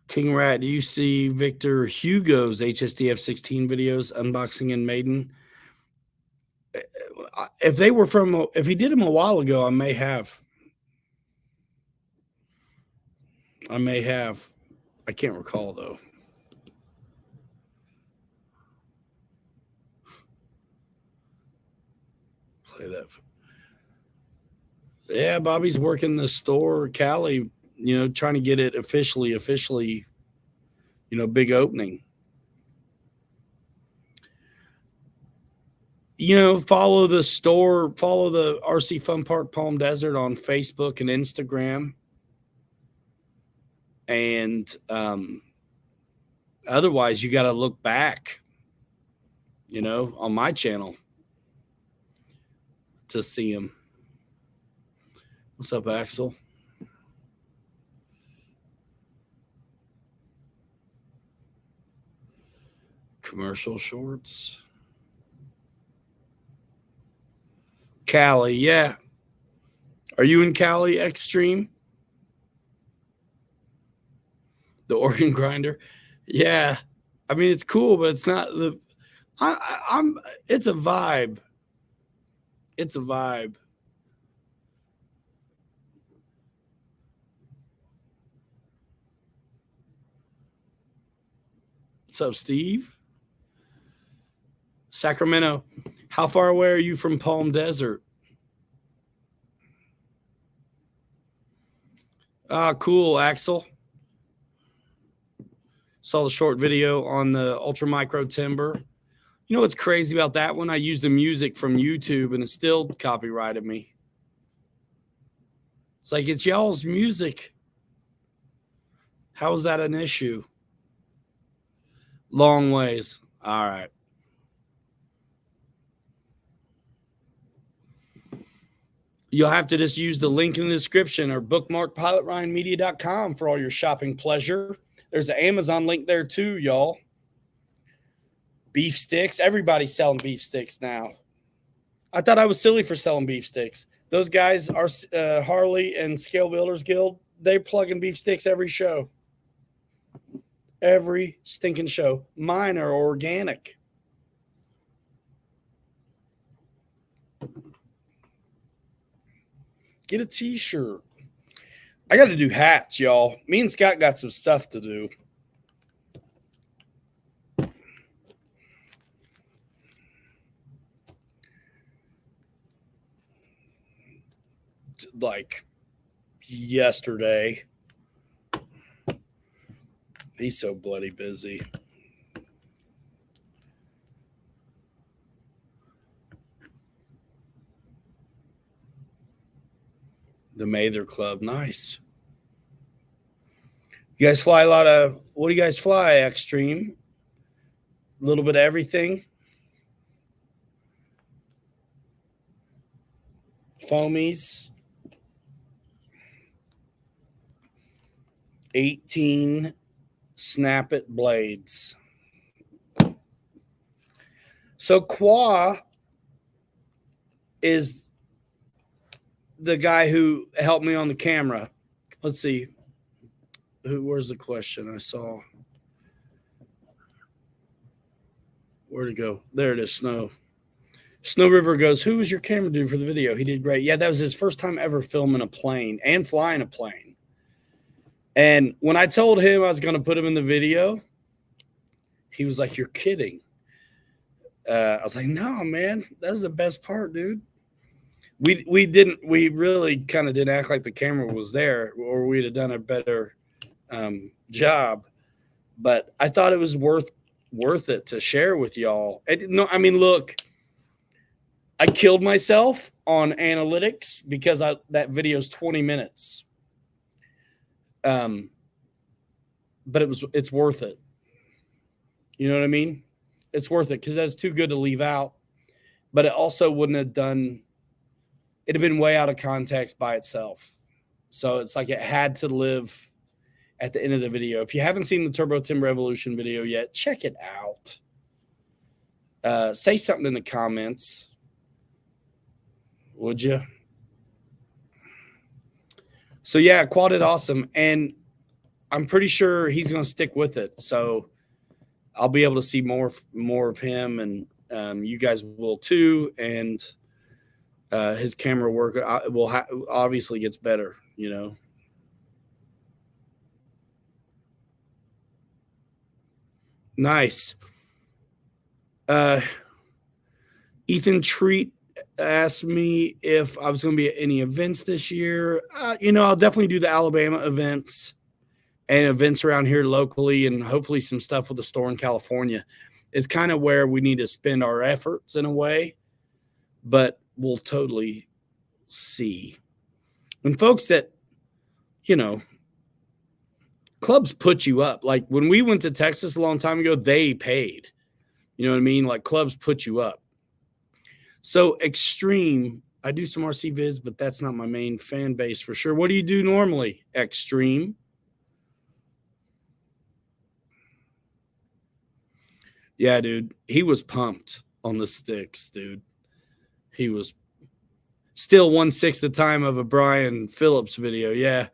King Rat, do you see Victor Hugo's HSDF 16 videos unboxing and maiden? If he did them a while ago, I may have. I can't recall though. Play that. Yeah, Bobby's working the store, Cali, trying to get it officially, big opening. Follow the store, follow the RC Fun Park Palm Desert on Facebook and Instagram. And otherwise, you got to look back, on my channel to see him. What's up, Axel? Commercial shorts. Cali, yeah. Are you in Cali, Extreme? The organ grinder? Yeah. I mean, it's cool, but it's not the. It's a vibe. It's a vibe. What's up, Steve? Sacramento. How far away are you from Palm Desert? Cool, Axel. Saw the short video on the ultra micro timber. You know what's crazy about that one? I used the music from YouTube and it still copyrighted me. It's like, it's y'all's music. How is that an issue? Long ways. All right. You'll have to just use the link in the description or bookmark pilotryanmedia.com for all your shopping pleasure. There's an Amazon link there too, y'all. Beef sticks. Everybody's selling beef sticks now. I thought I was silly for selling beef sticks. Those guys are Harley and Scale Builders Guild. They plug in beef sticks every show. Every stinking show. Mine are organic. Get a t-shirt. I got to do hats, y'all. Me and Scott got some stuff to do. Like yesterday. He's so bloody busy. The Mather Club. Nice. You guys fly a lot of, what do you guys fly, Extreme? A little bit of everything? foamies. 18 snap it blades. So Qua is the guy who helped me on the camera. Let's see. Where's the question I saw? Where'd it go? There it is, Snow. Snow River goes, who was your camera dude for the video? He did great. Yeah, that was his first time ever filming a plane and flying a plane. And when I told him I was going to put him in the video, he was like, you're kidding. I was like, no, man, that's the best part, dude. We really kind of didn't act like the camera was there, or we'd have done a better job. But I thought it was worth it to share with y'all. No, I mean, look, I killed myself on analytics because that video is 20 minutes. But it's worth it. You know what I mean? It's worth it because that's too good to leave out. But it also wouldn't have done. It'd have been way out of context by itself. So it's like it had to live at the end of the video. If you haven't seen the Turbo Tim Revolution video yet, check it out. Say something in the comments. Would you? So yeah, Qua did awesome. And I'm pretty sure he's going to stick with it. So I'll be able to see more of him, and you guys will too. And his camera work obviously gets better, you know. Nice. Ethan Treat asked me if I was going to be at any events this year. You know, I'll definitely do the Alabama events and events around here locally, and hopefully some stuff with the store in California. Is kind of where we need to spend our efforts in a way, but we'll totally see. And folks that, you know, clubs put you up. Like when we went to Texas a long time ago, they paid. You know what I mean? Like clubs put you up. So Extreme, I do some RC vids, but that's not my main fan base for sure. What do you do normally, Extreme? Yeah, dude. He was pumped on the sticks, dude. He was still 1/6 the time of a Brian Phillips video. Yeah.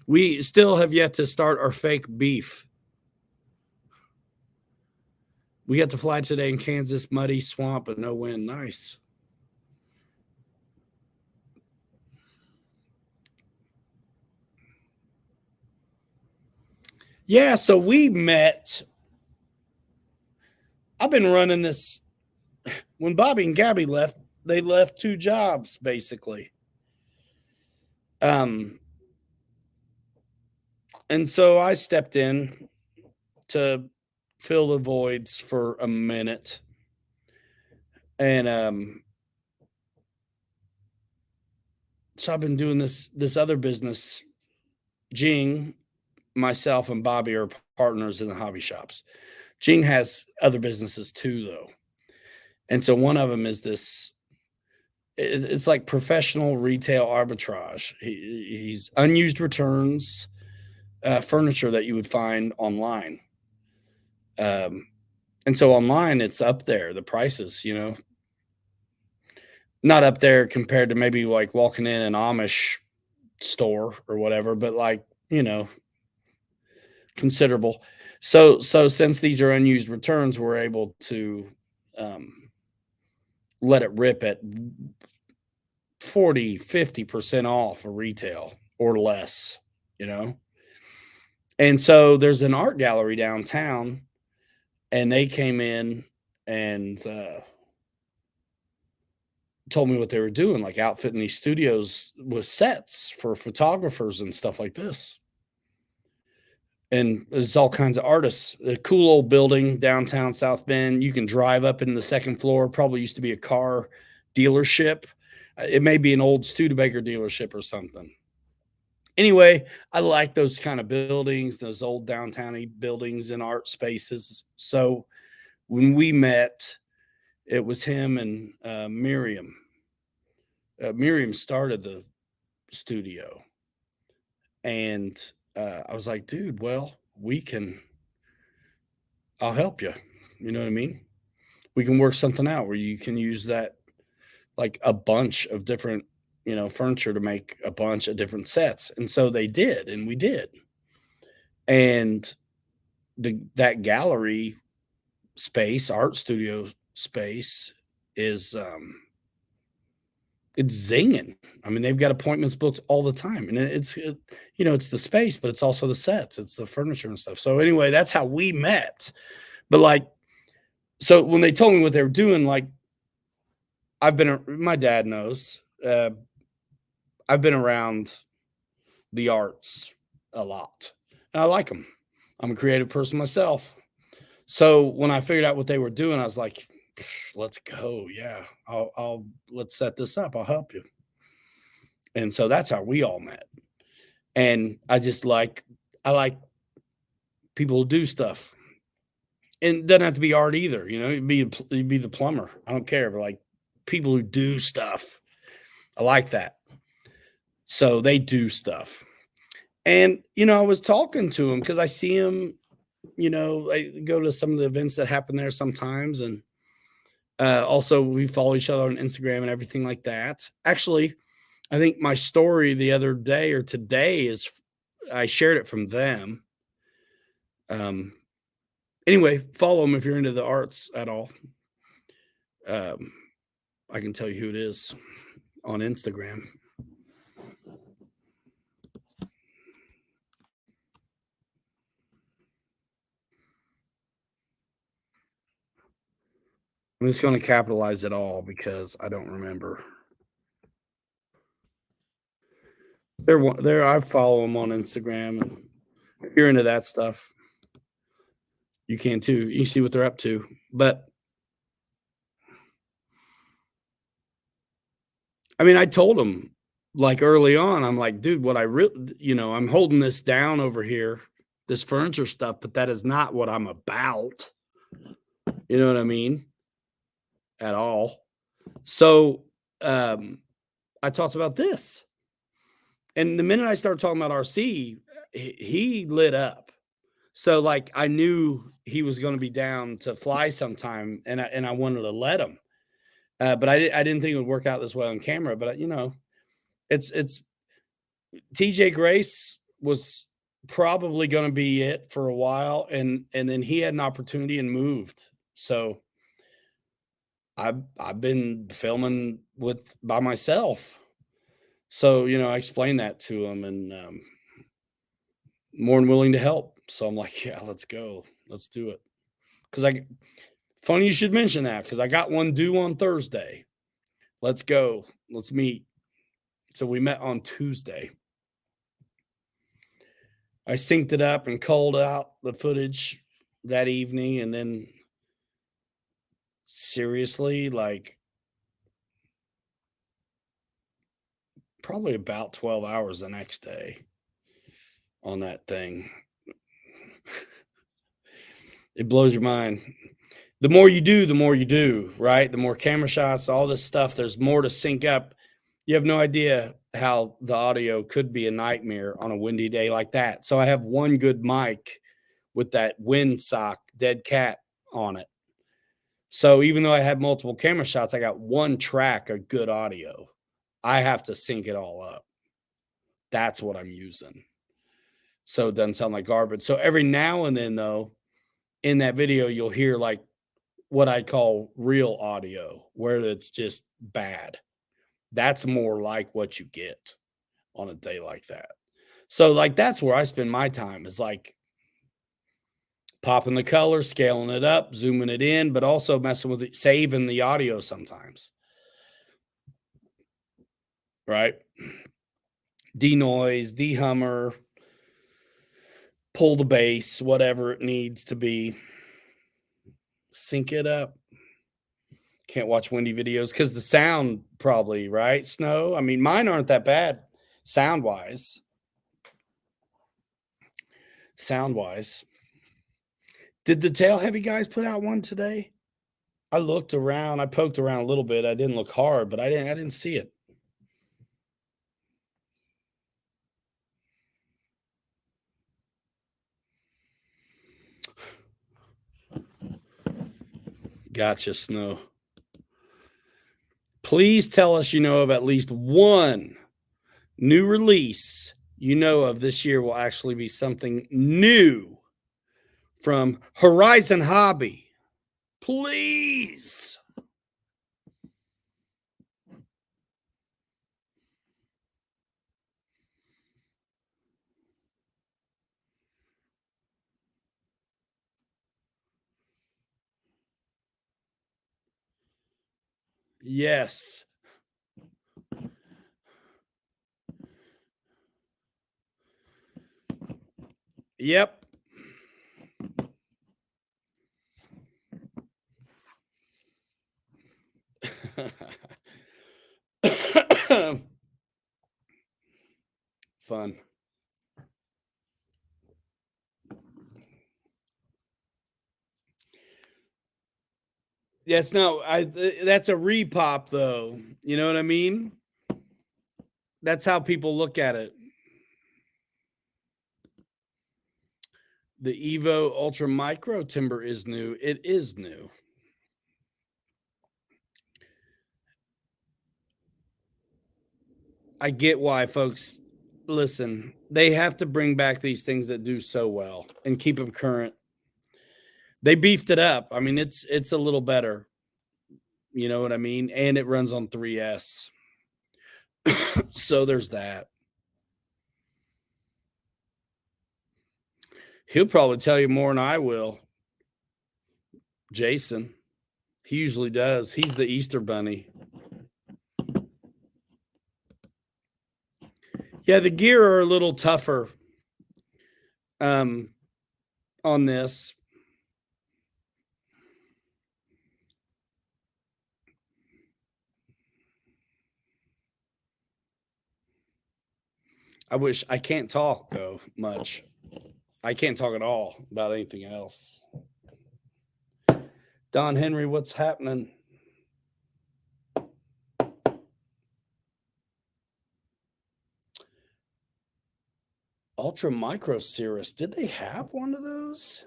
We still have yet to start our fake beef. We got to fly today in Kansas, muddy swamp, but no wind. Nice. Yeah, so we met. I've been running this. When Bobby and Gabby left, they left 2 jobs, basically. And so I stepped in to fill the voids for a minute. And so I've been doing this other business. Jing, myself, and Bobby are partners in the hobby shops. Jing has other businesses too, though. And so one of them is this. It's like professional retail arbitrage. He's unused returns, furniture that you would find online. And so online, it's up there. The prices, you know, not up there compared to maybe like walking in an Amish store or whatever, but like, you know, considerable. So since these are unused returns, we're able to let it rip at 40-50% off a retail or less, you know. And so there's an art gallery downtown, and they came in and told me what they were doing, like outfitting these studios with sets for photographers and stuff like this. And there's all kinds of artists. A cool old building downtown South Bend. You can drive up in the second floor. Probably used to be a car dealership. It may be an old Studebaker dealership or something. Anyway, I like those kind of buildings, those old downtown-y buildings and art spaces. So when we met, it was him and Miriam. Miriam started the studio, and I was like, dude, well, I'll help you. You know what I mean? We can work something out where you can use that, like a bunch of different, furniture to make a bunch of different sets. And so they did, and we did. And that gallery space, art studio space is it's zinging. I mean, they've got appointments booked all the time, and it's the space, but it's also the sets, it's the furniture and stuff. So anyway, that's how we met. But like, so when they told me what they were doing, like, my dad knows, I've been around the arts a lot, and I like them. I'm a creative person myself. So when I figured out what they were doing, I was like, let's go. Yeah, let's set this up. I'll help you. And so that's how we all met. And I like people who do stuff. And it doesn't have to be art either. You'd be the plumber. I don't care. But like people who do stuff, I like that. So they do stuff. And, I was talking to him because I see him, I go to some of the events that happen there sometimes. And also we follow each other on Instagram and everything like that. Actually, I think my story the other day or today I shared it from them. Anyway, follow them if you're into the arts at all. I can tell you who it is on Instagram. I'm just going to capitalize it all because I don't remember. I follow them on Instagram, and if you're into that stuff, you can too. You see what they're up to. But I mean, I told him like early on, I'm like, dude, what I really, I'm holding this down over here, this furniture stuff, but that is not what I'm about. You know what I mean? At all. So I talked about this. And the minute I started talking about RC, he lit up. So like I knew he was going to be down to fly sometime, and I wanted to let him. But I didn't think it would work out this way on camera. But it's TJ Grace was probably going to be it for a while, and then he had an opportunity and moved. So I've been filming by myself. So I explained that to him, and more than willing to help. So I'm like, yeah, let's go, let's do it. Because funny you should mention that, because I got one due on Thursday. Let's go, let's meet. So we met on Tuesday. I synced it up and called out the footage that evening, and then seriously, like probably about 12 hours the next day on that thing. It blows your mind. The more you do, right? The more camera shots, all this stuff, there's more to sync up. You have no idea how the audio could be a nightmare on a windy day like that. So I have one good mic with that windsock dead cat on it. So even though I had multiple camera shots, I got one track of good audio. I have to sync it all up. That's what I'm using. So it doesn't sound like garbage. So every now and then, though, in that video, you'll hear like what I call real audio, where it's just bad. That's more like what you get on a day like that. So like that's where I spend my time, is like popping the color, scaling it up, zooming it in, but also messing with it, saving the audio sometimes. Right? Denoise, dehummer, pull the bass, whatever it needs to be. Sync it up. Can't watch windy videos because the sound probably, right? Snow. I mean, mine aren't that bad sound wise. Did the Tail Heavy guys put out one today? I looked around. I poked around a little bit. I didn't look hard, but I didn't see it. Gotcha, Snow. Please tell us you know of at least one new release you know of this year will actually be something new from Horizon Hobby. Please. Yes. Yep. Fun. That's no, that's a repop though. You know what I mean? That's how people look at it. The Evo Ultra Micro timber is new. It is new. I get why folks listen. They have to bring back these things that do so well and keep them current. They beefed it up. I mean, it's a little better. You know what I mean? And it runs on 3S. So there's that. He'll probably tell you more than I will. Jason. He usually does. He's the Easter bunny. Yeah, the gear are a little tougher on this. I wish I can't talk though much. I can't talk at all about anything else. Don Henry, what's happening? Ultra Micro Cirrus. Did they have one of those?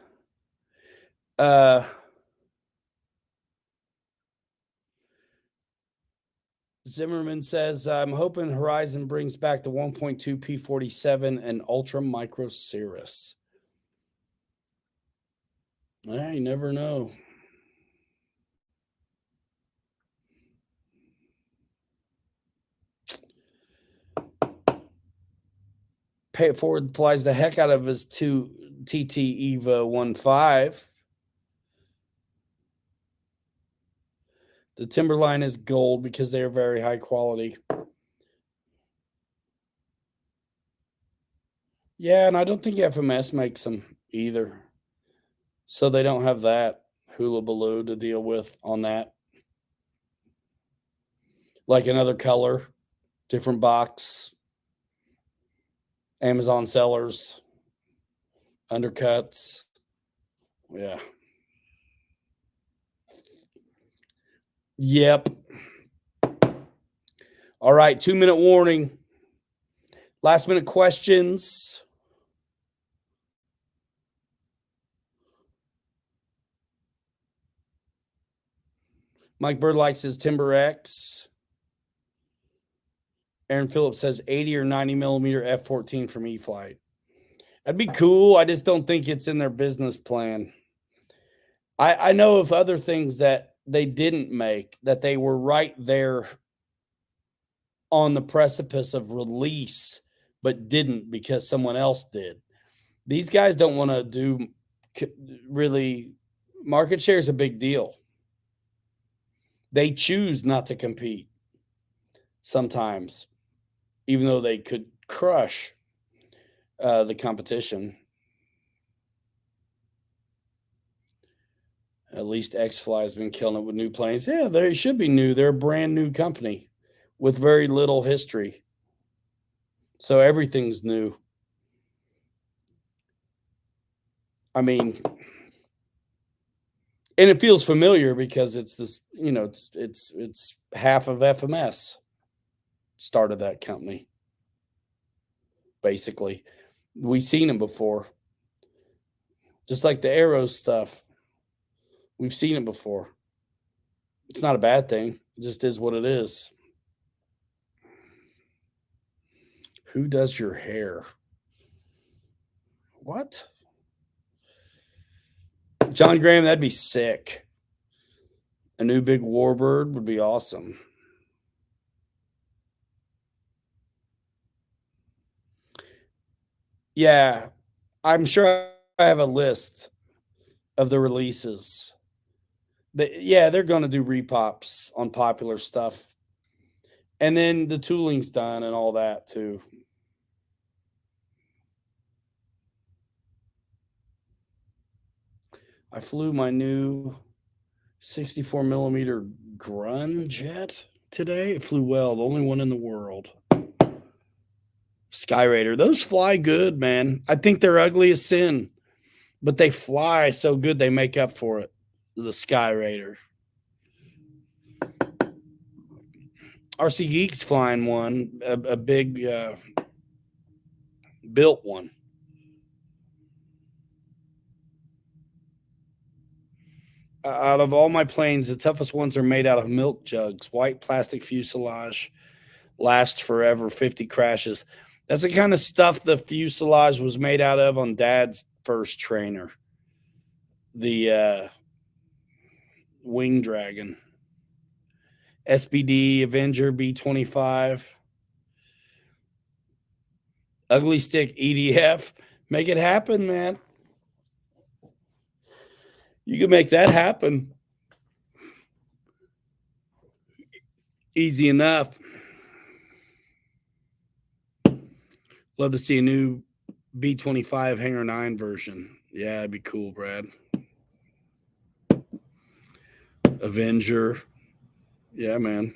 Zimmerman says, I'm hoping Horizon brings back the 1.2 P47 and Ultra Micro Cirrus. I never know. Pay it forward flies the heck out of his 2 TT Eva 1.5. The Timberline is gold because they are very high quality. Yeah, and I don't think FMS makes them either. So they don't have that hula baloo to deal with on that. Like another color, different box, Amazon sellers, undercuts. Yeah. Yep. All right, 2-minute warning. Last minute questions. Mike Bird likes his Timber X. Aaron Phillips says 80 or 90 millimeter F-14 from E-Flight. That'd be cool. I just don't think it's in their business plan. I know of other things that they didn't make, that they were right there on the precipice of release, but didn't because someone else did. These guys don't want to do really. Market share is a big deal. They choose not to compete sometimes, even though they could crush the competition. At least X-Fly has been killing it with new planes. Yeah, they should be new. They're a brand new company with very little history. So everything's new. I mean, and it feels familiar because it's this, you know, it's half of FMS started that company. Basically, we've seen them before. Just like the Arrow stuff. We've seen it before. It's not a bad thing. It just is what it is. Who does your hair? What? John Graham, that'd be sick. A new big warbird would be awesome. Yeah, I'm sure I have a list of the releases. Yeah, they're going to do repops on popular stuff. And then the tooling's done and all that too. I flew my new 64 millimeter Grun jet today. It flew well, the only one in the world. Sky Raider. Those fly good, man. I think they're ugly as sin, but they fly so good they make up for it. The Sky Raider. RC Geeks flying one, a big built one. Out of all my planes, the toughest ones are made out of milk jugs, white plastic fuselage, last forever, 50 crashes. That's the kind of stuff the fuselage was made out of on Dad's first trainer, the Wing Dragon. SBD Avenger B-25. Ugly Stick EDF. Make it happen, man. You can make that happen. Easy enough. Love to see a new B-25 Hangar 9 version. Yeah, it'd be cool, Brad. Avenger. Yeah, man.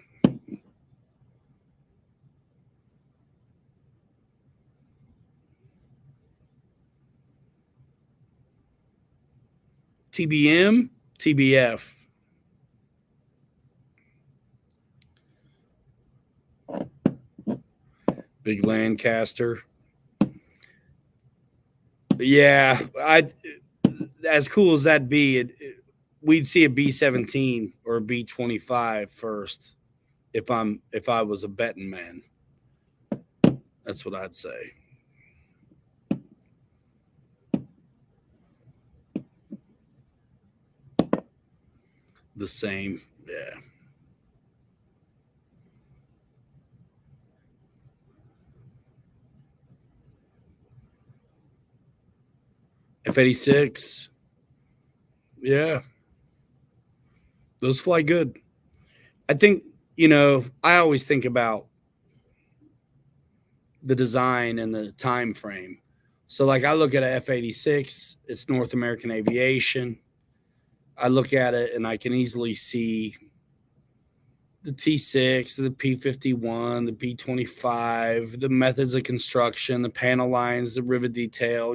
TBM, TBF. Big Lancaster. Yeah, as cool as that'd be, we'd see a B-17 or a B-25 first if I was a betting man. That's what I'd say. The same, yeah. F-86. Yeah. Those fly good. I think, I always think about the design and the time frame. So like I look at a F-86, it's North American Aviation. I look at it and I can easily see the T6, the P-51, the B-25, the methods of construction, the panel lines, the rivet detail,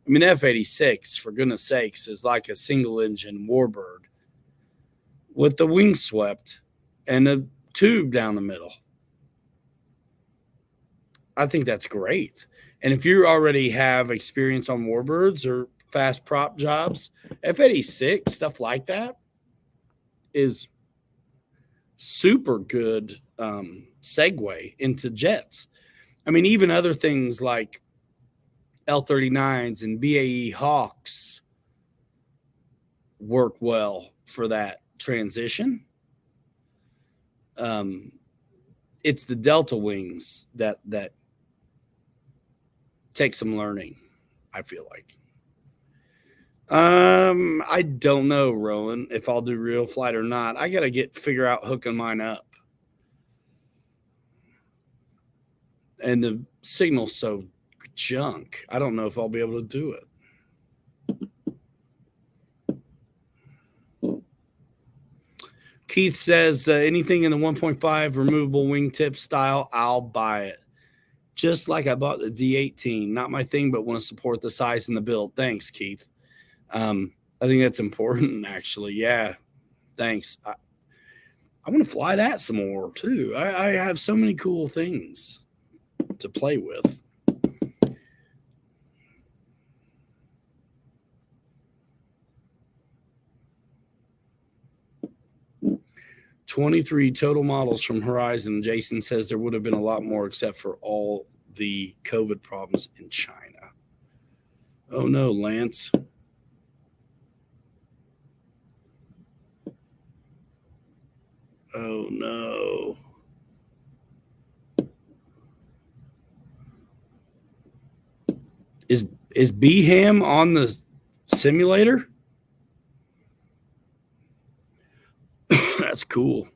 I mean, the F-86, for goodness sakes, is like a single engine warbird with the wings swept and a tube down the middle. I think that's great. And if you already have experience on warbirds or fast prop jobs, F-86, stuff like that is super good segue into jets. I mean, even other things like L-39s and BAE Hawks work well for that transition. It's the Delta wings that take some learning, I feel like. I don't know, Rowan, if I'll do real flight or not. I gotta figure out hooking mine up. And the signal's so junk. I don't know if I'll be able to do it. Keith says anything in the 1.5 removable wingtip style, I'll buy it. Just like I bought the D18. Not my thing, but want to support the size and the build. Thanks, Keith. I think that's important, actually. Yeah, thanks. I want to fly that some more, too. I have so many cool things to play with. 23 total models from Horizon. Jason says there would have been a lot more except for all the COVID problems in China. Oh no, Lance. Oh no. Is B-Ham on the simulator? That's cool.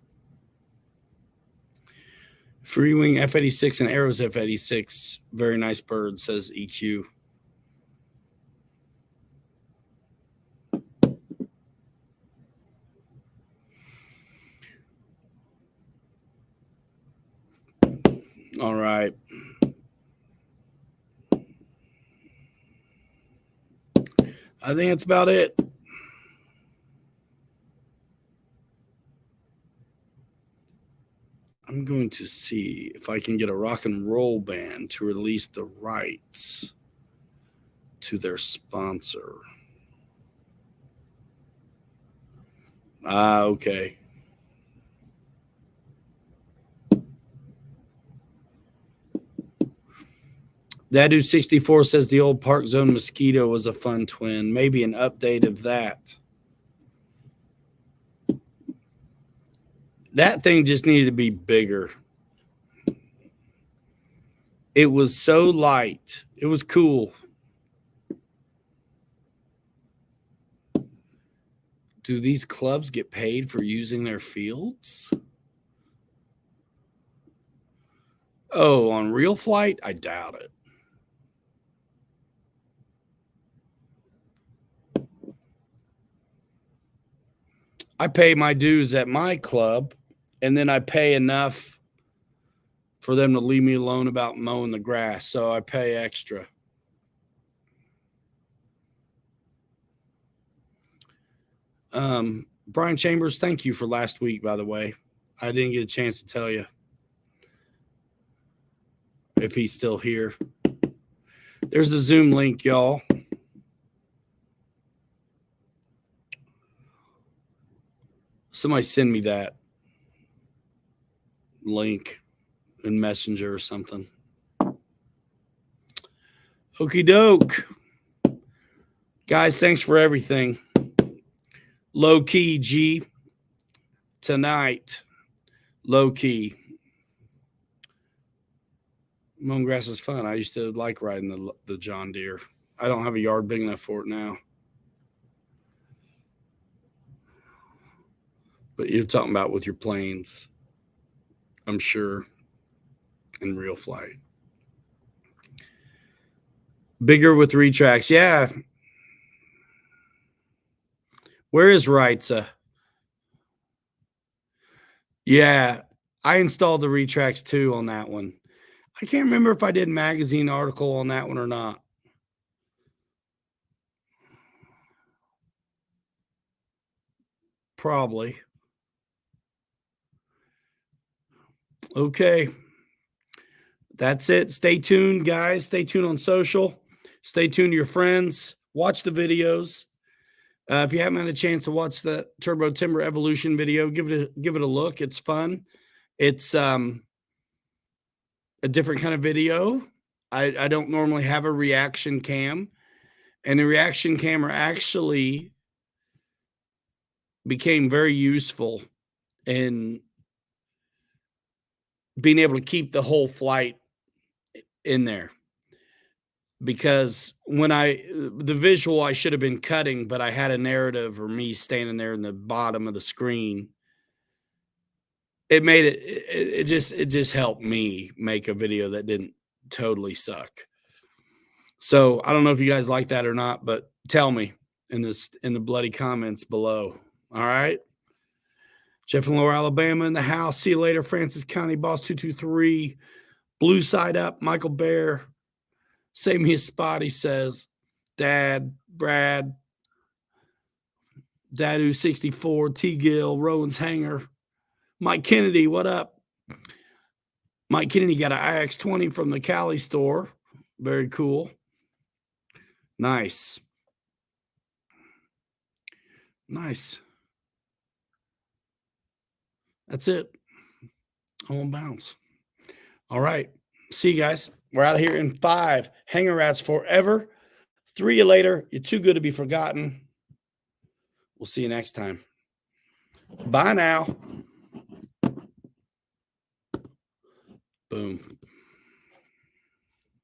Freewing F-86 and Arrows F-86. Very nice bird, says EQ. All right. I think that's about it. I'm going to see if I can get a rock and roll band to release the rights to their sponsor. Okay. That dude 64 says the old Park Zone Mosquito was a fun twin. Maybe an update of that. That thing just needed to be bigger. It was so light. It was cool. Do these clubs get paid for using their fields? Oh, on Real Flight? I doubt it. I pay my dues at my club, and then I pay enough for them to leave me alone about mowing the grass, so I pay extra. Brian Chambers, thank you for last week, by the way. I didn't get a chance to tell you if he's still here. There's the Zoom link, y'all. Somebody send me that link in Messenger or something. Okie doke. Guys, thanks for everything. Low key, G. Tonight. Low key. Mowing grass is fun. I used to like riding the John Deere. I don't have a yard big enough for it now. But you're talking about with your planes, I'm sure, in Real Flight. Bigger with retracts. Yeah. Where is Reitza? Yeah. I installed the retracts too on that one. I can't remember if I did a magazine article on that one or not. Probably. Okay. That's it. Stay tuned, guys. Stay tuned on social. Stay tuned to your friends. Watch the videos. If you haven't had a chance to watch the Turbo Timber Evolution video, give it a look. It's fun. It's a different kind of video. I don't normally have a reaction cam, and the reaction camera actually became very useful in being able to keep the whole flight in there. Because when the visual, I should have been cutting, but I had a narrative or me standing there in the bottom of the screen. It made it just helped me make a video that didn't totally suck. So I don't know if you guys like that or not, but tell me in the bloody comments below. All right. Jeff and Lower Alabama in the house. See you later. Francis County Boss 223. Blue side up. Michael Bear. Save me a spot, he says. Dad, Brad, Dadu 64, T Gill, Rowan's Hanger. Mike Kennedy, what up? Mike Kennedy got an IX20 from the Cali store. Very cool. Nice. Nice. That's it. On bounce. All right. See you guys. We're out of here in 5. Hanger rats forever. 3 you later. You're too good to be forgotten. We'll see you next time. Bye now. Boom.